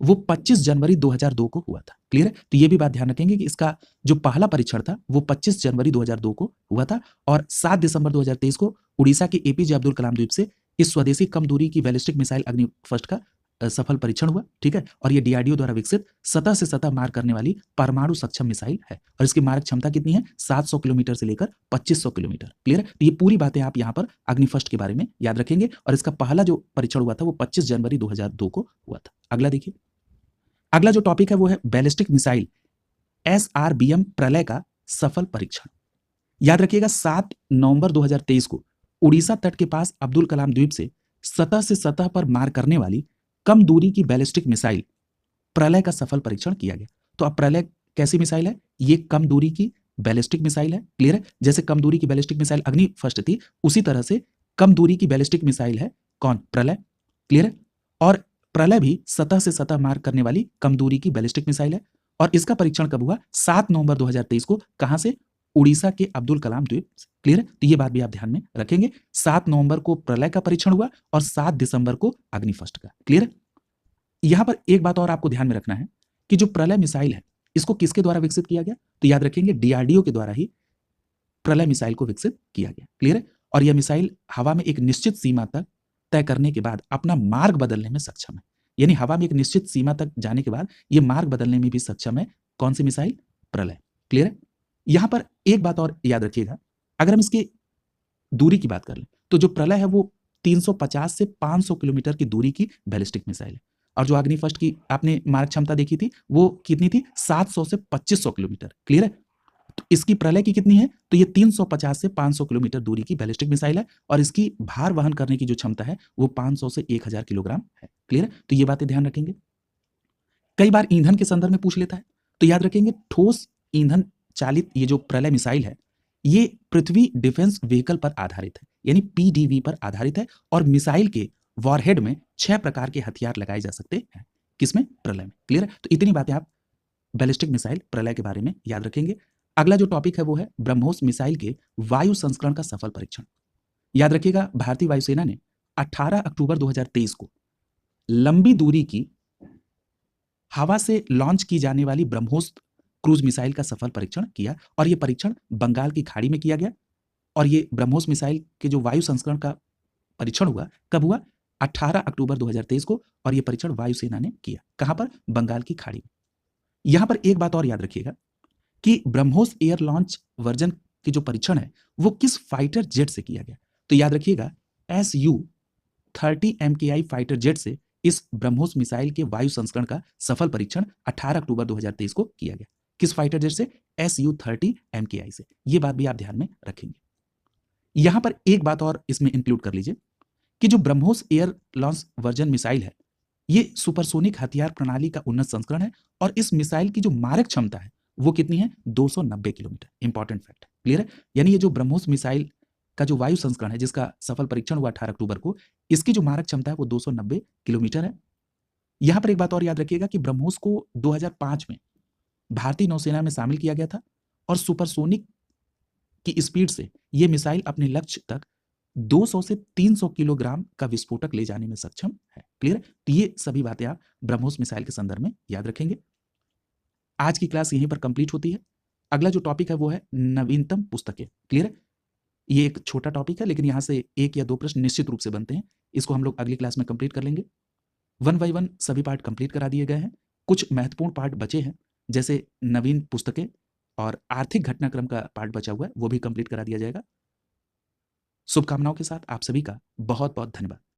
वो 25 जनवरी 2002 को हुआ था। क्लियर है? तो ये भी बात ध्यान रखेंगे कि इसका जो पहला परीक्षण था वो 25 जनवरी 2002 को हुआ था और 7 दिसंबर 2023 को उड़ीसा के एपीजे अब्दुल कलाम द्वीप से इस स्वदेशी कम दूरी की बैलिस्टिक मिसाइल अग्नि फर्स्ट का सफल परीक्षण हुआ। ठीक है? और ये डीआरडीओ द्वारा विकसित सतह से सतह मार करने वाली परमाणु सक्षम मिसाइल है और इसकी मारक क्षमता कितनी है? 700 किलोमीटर से लेकर 2500 किलोमीटर। क्लियर है? तो ये पूरी बातें आप यहाँ पर अग्नि फर्स्ट के बारे में याद रखेंगे और इसका पहला जो परीक्षण हुआ था वो 25 जनवरी 2002 को हुआ था। अगला देखिए, अगला जो टॉपिक है वो है बैलिस्टिक मिसाइल एसआरबीएम प्रलय का सफल परीक्षण। याद रखिएगा 7 नवंबर 2023 को उड़ीसा तट के पास अब्दुल कलाम द्वीप से सतह पर मार करने वाली कम दूरी की बैलिस्टिक मिसाइल प्रलय का सफल परीक्षण किया गया। तो अब प्रलय कैसी मिसाइल है? ये कम दूरी की बैलिस्टिक मिसाइल है। क्लियर है? जैसे कम दूरी की बैलिस्टिक मिसाइल अग्नि फर्स्ट थी, उसी तरह से कम दूरी की बैलिस्टिक मिसाइल है कौन? प्रलय। क्लियर है? और प्रलय भी सतह से सतह मार करने वाली कम दूरी की बैलिस्टिक मिसाइल है और इसका परीक्षण कब हुआ? 7 नवंबर 2023 को। कहां से? उड़ीसा के अब्दुल कलाम द्वीप। क्लियर है? तो ये बात भी आप ध्यान में रखेंगे। 7 नवंबर को प्रलय का परीक्षण हुआ और 7 दिसंबर को अग्नि फर्स्ट का। क्लियर है? यहां पर एक बात और आपको ध्यान में रखना है कि जो प्रलय मिसाइल है इसको किसके द्वारा विकसित किया गया? तो याद रखेंगे डीआरडीओ के द्वारा ही प्रलय मिसाइल को विकसित किया गया। क्लियर है? और यह मिसाइल हवा में एक निश्चित सीमा तक तय करने के बाद अपना मार्ग बदलने में सक्षम है। यानी हवा में एक निश्चित सीमा तक जाने के बाद यह मार्ग बदलने में भी सक्षम है। कौन सी मिसाइल? प्रलय। क्लियर है? यहां पर एक बात और याद रखिएगा, अगर हम इसकी दूरी की बात कर लें तो जो प्रलय है वो 350 से 500 किलोमीटर की दूरी की बैलिस्टिक मिसाइल है और जो अग्नि फर्स्ट की आपने मारक क्षमता देखी थी वो कितनी थी? 700 से 2500 किलोमीटर। क्लियर है? तो इसकी प्रलय की कितनी है? तो ये 350 से 500 किलोमीटर दूरी की बैलिस्टिक मिसाइल है और इसकी भार वहन करने की जो क्षमता है वो 500 से 1000 किलोग्राम है। क्लियर है? तो ये बातें ध्यान रखेंगे। कई बार ईंधन के संदर्भ में पूछ लेता है, तो याद रखेंगे ठोस ईंधन चालित ये जो प्रलय मिसाइल है ये पृथ्वी डिफेंस व्हीकल पर आधारित है, यानी पीडीवी पर आधारित है और मिसाइल के वॉरहेड में 6 प्रकार के हथियार लगाए जा सकते हैं। किसमें? प्रलय में। क्लियर है? तो इतनी बातें आप बैलिस्टिक मिसाइल प्रलय के बारे में याद रखेंगे। अगला जो टॉपिक है वो है ब्रह्मोस मिसाइल के वायु संस्करण का सफल परीक्षण। याद रखिएगा भारतीय वायुसेना ने 18 अक्टूबर 2023 को लंबी दूरी की हवा से लॉन्च की जाने वाली ब्रह्मोस क्रूज मिसाइल का सफल परीक्षण किया और यह परीक्षण बंगाल की खाड़ी में किया गया और ये ब्रह्मोस मिसाइल के जो वायु संस्करण का परीक्षण हुआ कब हुआ? 18 अक्टूबर 2023 को और यह परीक्षण वायुसेना ने किया। कहां पर? बंगाल की खाड़ी में। यहां पर एक बात और याद रखिएगा कि ब्रह्मोस एयर लॉन्च वर्जन की जो परीक्षण है वो किस फाइटर जेट से किया गया? तो याद रखिएगा Su-30 MKI फाइटर जेट से इस ब्रह्मोस मिसाइल के वायु संस्करण का सफल परीक्षण 18 अक्टूबर 2023 को किया गया। किस फाइटर जेट से? Su-30 MKI से। यह बात भी आप ध्यान में रखेंगे। यहां पर एक बात और इसमें इंक्लूड कर लीजिए कि जो BrahMos air launch version missile है ये सुपरसोनिक हथियार प्रणाली का उन्नत संस्करण है और इस मिसाइल की जो मारक क्षमता है वो कितनी है? 290 किलोमीटर। Important fact. क्लियर है? यानी ये जो ब्रह्मोस मिसाइल का जो वायु संस्करण है जिसका सफल परीक्षण हुआ 18 अक्टूबर को, इसकी जो मारक क्षमता है वो 290 किलोमीटर है। यहां पर एक बात और याद रखिएगा कि ब्रह्मोस को 2005 में भारतीय नौसेना में शामिल किया गया था और सुपरसोनिक की स्पीड से यह मिसाइल अपने लक्ष्य तक 200 से 300 किलोग्राम का विस्फोटक ले जाने में सक्षम है। क्लियर? तो ये सभी बातें आप ब्रह्मोस मिसाइल के संदर्भ में याद रखेंगे। आज की क्लास यहीं पर कंप्लीट होती है। अगला जो टॉपिक है वो है नवीनतम पुस्तकें। क्लियर है? ये एक छोटा टॉपिक है लेकिन यहां से 1 या 2 प्रश्न निश्चित रूप से बनते हैं। इसको हम लोग अगली क्लास में कंप्लीट कर लेंगे। 1 बाय 1 सभी पार्ट कंप्लीट करा दिए गए हैं। कुछ महत्वपूर्ण पार्ट बचे हैं जैसे नवीन पुस्तकें और आर्थिक घटनाक्रम का पार्ट बचा हुआ है वो भी कंप्लीट करा दिया जाएगा। शुभकामनाओं के साथ आप सभी का बहुत बहुत धन्यवाद।